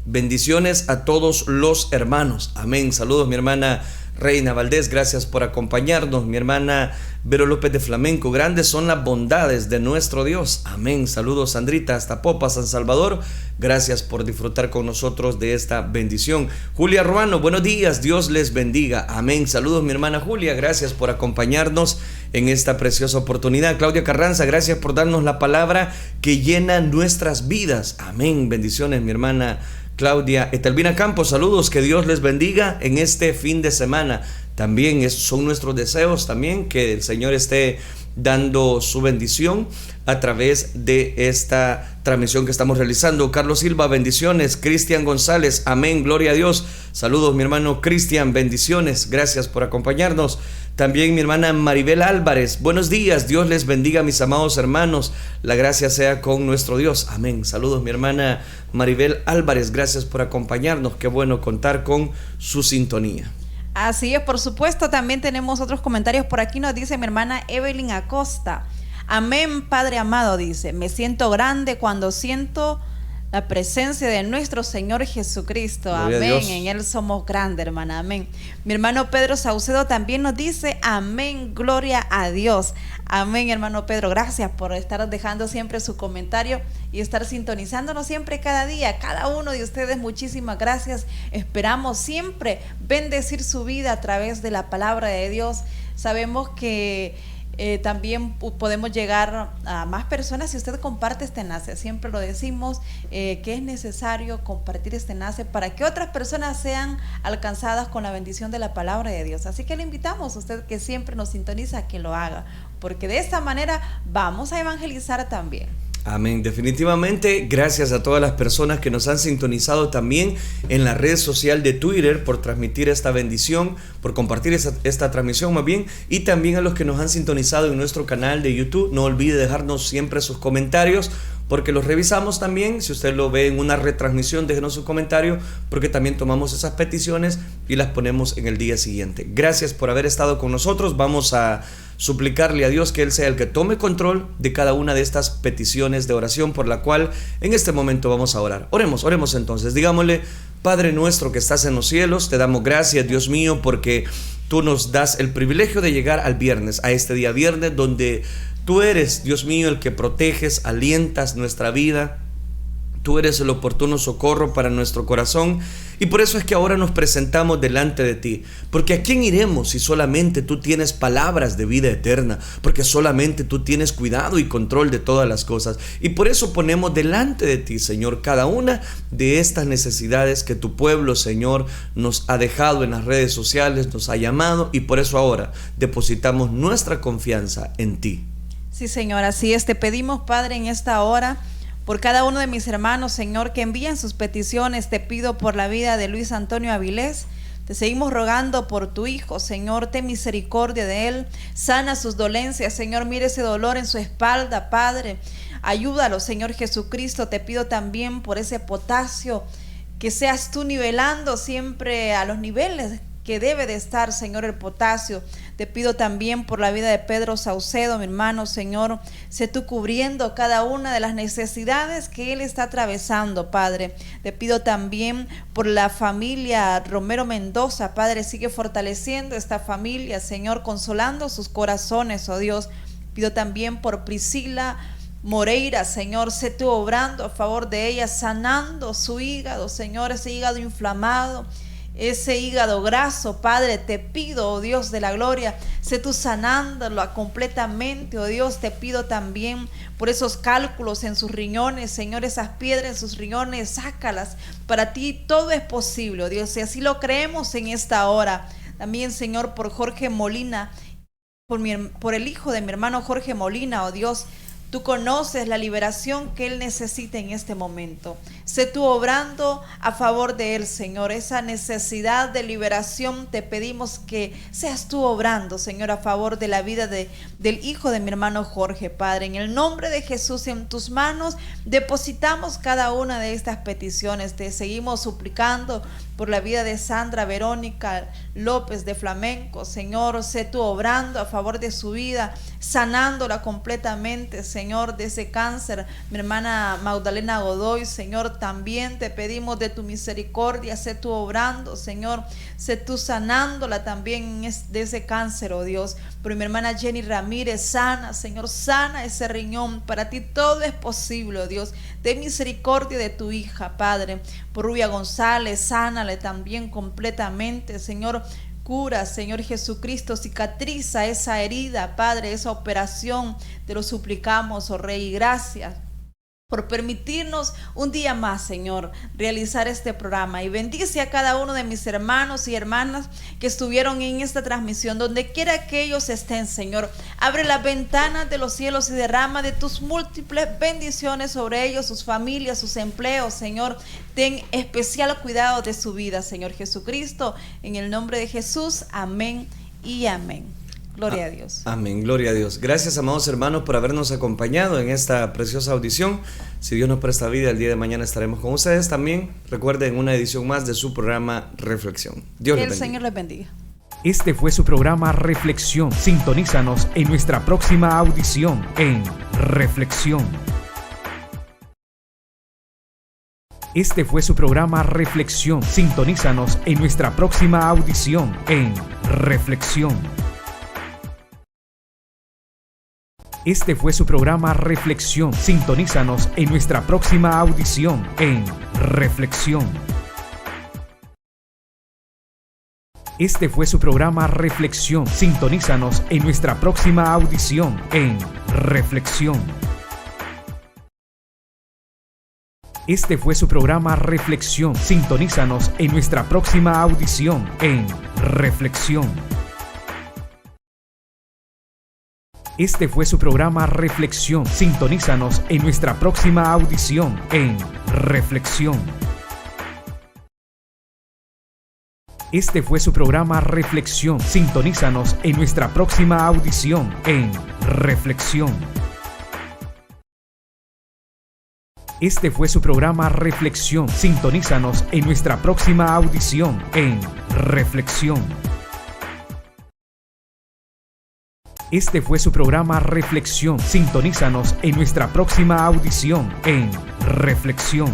bendiciones a todos los hermanos. Amén, saludos, mi hermana Reina Valdés, gracias por acompañarnos. Mi hermana Vero López de Flamenco, grandes son las bondades de nuestro Dios. Amén. Saludos, Sandrita, hasta Popa, San Salvador. Gracias por disfrutar con nosotros de esta bendición. Julia Ruano, buenos días, Dios les bendiga. Amén. Saludos, mi hermana Julia, gracias por acompañarnos en esta preciosa oportunidad. Claudia Carranza, gracias por darnos la palabra que llena nuestras vidas. Amén. Bendiciones, mi hermana Claudia. Etelvina Campos, saludos, que Dios les bendiga en este fin de semana. También son nuestros deseos también que el Señor esté dando su bendición a través de esta transmisión que estamos realizando. Carlos Silva, bendiciones. Cristian González, amén, gloria a Dios. Saludos, mi hermano Cristian, bendiciones, gracias por acompañarnos. También mi hermana Maribel Álvarez, buenos días, Dios les bendiga, mis amados hermanos, la gracia sea con nuestro Dios, amén. Saludos, mi hermana Maribel Álvarez, gracias por acompañarnos, qué bueno contar con su sintonía. Así es, por supuesto. También tenemos otros comentarios por aquí. Nos dice mi hermana Evelyn Acosta. Amén, Padre amado, dice, me siento grande cuando siento la presencia de nuestro Señor Jesucristo. Amén, en Él somos grandes, hermana, amén. Mi hermano Pedro Saucedo también nos dice, amén, gloria a Dios. Amén, hermano Pedro. Gracias por estar dejando siempre su comentario y estar sintonizándonos siempre cada día. Cada uno de ustedes, muchísimas gracias. Esperamos siempre bendecir su vida a través de la palabra de Dios. Sabemos que también podemos llegar a más personas si usted comparte este enlace. Siempre lo decimos, que es necesario compartir este enlace para que otras personas sean alcanzadas con la bendición de la palabra de Dios. Así que le invitamos a usted que siempre nos sintoniza a que lo haga, porque de esta manera vamos a evangelizar también. Amén. Definitivamente, gracias a todas las personas que nos han sintonizado también en la red social de Twitter por transmitir esta bendición, por compartir esta transmisión más bien, y también a los que nos han sintonizado en nuestro canal de YouTube. No olvide dejarnos siempre sus comentarios, porque los revisamos también. Si usted lo ve en una retransmisión, déjenos su comentario, porque también tomamos esas peticiones y las ponemos en el día siguiente. Gracias por haber estado con nosotros. Vamos a suplicarle a Dios que Él sea el que tome control de cada una de estas peticiones de oración por la cual en este momento vamos a orar. Oremos entonces. Digámosle: Padre nuestro que estás en los cielos, te damos gracias, Dios mío, porque tú nos das el privilegio de llegar al viernes, a este día viernes, donde tú eres, Dios mío, el que proteges, alientas nuestra vida. Tú eres el oportuno socorro para nuestro corazón, y por eso es que ahora nos presentamos delante de ti, porque ¿a quién iremos si solamente tú tienes palabras de vida eterna? Porque solamente tú tienes cuidado y control de todas las cosas, y por eso ponemos delante de ti, Señor, cada una de estas necesidades que tu pueblo, Señor, nos ha dejado en las redes sociales, nos ha llamado, y por eso ahora depositamos nuestra confianza en ti. Sí, Señor, así es. Te pedimos, Padre, en esta hora, por cada uno de mis hermanos, Señor, que envíen sus peticiones. Te pido por la vida de Luis Antonio Avilés. Te seguimos rogando por tu hijo, Señor, ten misericordia de él. Sana sus dolencias, Señor, mire ese dolor en su espalda, Padre. Ayúdalo, Señor Jesucristo. Te pido también por ese potasio, que seas tú nivelando siempre a los niveles que debe de estar, Señor, el potasio. Te pido también por la vida de Pedro Saucedo, mi hermano, Señor, sé tú cubriendo cada una de las necesidades que él está atravesando, Padre. Te pido también por la familia Romero Mendoza, Padre, sigue fortaleciendo esta familia, Señor, consolando sus corazones, oh Dios. Pido también por Priscila Moreira, Señor, sé tú obrando a favor de ella, sanando su hígado, Señor, ese hígado inflamado, ese hígado graso, Padre. Te pido, oh Dios de la gloria, sé tú sanándolo completamente, oh Dios. Te pido también por esos cálculos en sus riñones, Señor, esas piedras en sus riñones, sácalas. Para ti todo es posible, oh Dios, y así lo creemos en esta hora. También, Señor, por Jorge Molina, por el hijo de mi hermano Jorge Molina, oh Dios. Tú conoces la liberación que él necesita en este momento. Sé tú obrando a favor de él, Señor. Esa necesidad de liberación te pedimos que seas tú obrando, Señor, a favor de la vida del hijo de mi hermano Jorge, Padre. En el nombre de Jesús, en tus manos depositamos cada una de estas peticiones. Te seguimos suplicando por la vida de Sandra Verónica López de Flamenco, Señor. Sé tú obrando a favor de su vida, sanándola completamente, Señor, de ese cáncer. Mi hermana Magdalena Godoy, Señor, también te pedimos de tu misericordia. Sé tú obrando, Señor. Sé tú sanándola también de ese cáncer, oh Dios. Pero mi hermana Jenny Ramírez, sana, Señor, sana ese riñón. Para ti todo es posible, oh Dios. Ten misericordia de tu hija, Padre. Por Rubia González, sánale también completamente, Señor. Cura, Señor Jesucristo, cicatriza esa herida, Padre, esa operación. Te lo suplicamos, oh Rey, y gracias por permitirnos un día más, Señor, realizar este programa. Y bendice a cada uno de mis hermanos y hermanas que estuvieron en esta transmisión, donde quiera que ellos estén, Señor. Abre las ventanas de los cielos y derrama de tus múltiples bendiciones sobre ellos, sus familias, sus empleos, Señor. Ten especial cuidado de su vida, Señor Jesucristo. En el nombre de Jesús, amén y amén. Gloria a Dios. Amén, gloria a Dios. Gracias, amados hermanos, por habernos acompañado en esta preciosa audición. Si Dios nos presta vida, el día de mañana estaremos con ustedes también. Recuerden, una edición más de su programa Reflexión. Dios les bendiga. El Señor les bendiga. Este fue su programa Reflexión. Sintonízanos en nuestra próxima audición en Reflexión. Este fue su programa Reflexión. Sintonízanos en nuestra próxima audición en Reflexión. Este fue su programa Reflexión. Sintonízanos en nuestra próxima audición en Reflexión. Este fue su programa Reflexión. Sintonízanos en nuestra próxima audición en Reflexión. Este fue su programa Reflexión. Sintonízanos en nuestra próxima audición en Reflexión. Este fue su programa Reflexión. Sintonízanos en nuestra próxima audición en Reflexión. Este fue su programa Reflexión. Sintonízanos en nuestra próxima audición en Reflexión. Este fue su programa Reflexión. Sintonízanos en nuestra próxima audición en Reflexión. Este fue su programa Reflexión. Sintonízanos en nuestra próxima audición en Reflexión.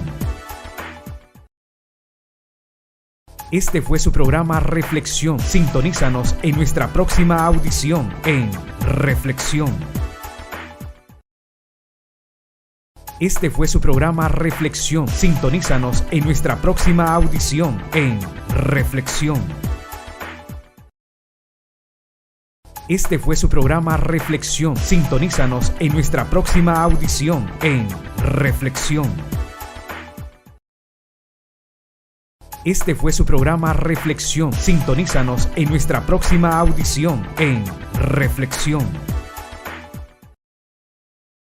Este fue su programa Reflexión. Sintonízanos en nuestra próxima audición en Reflexión. Este fue su programa Reflexión. Sintonízanos en nuestra próxima audición en Reflexión. Este fue su programa Reflexión. Sintonízanos en nuestra próxima audición en Reflexión. Este fue su programa Reflexión. Sintonízanos en nuestra próxima audición en Reflexión.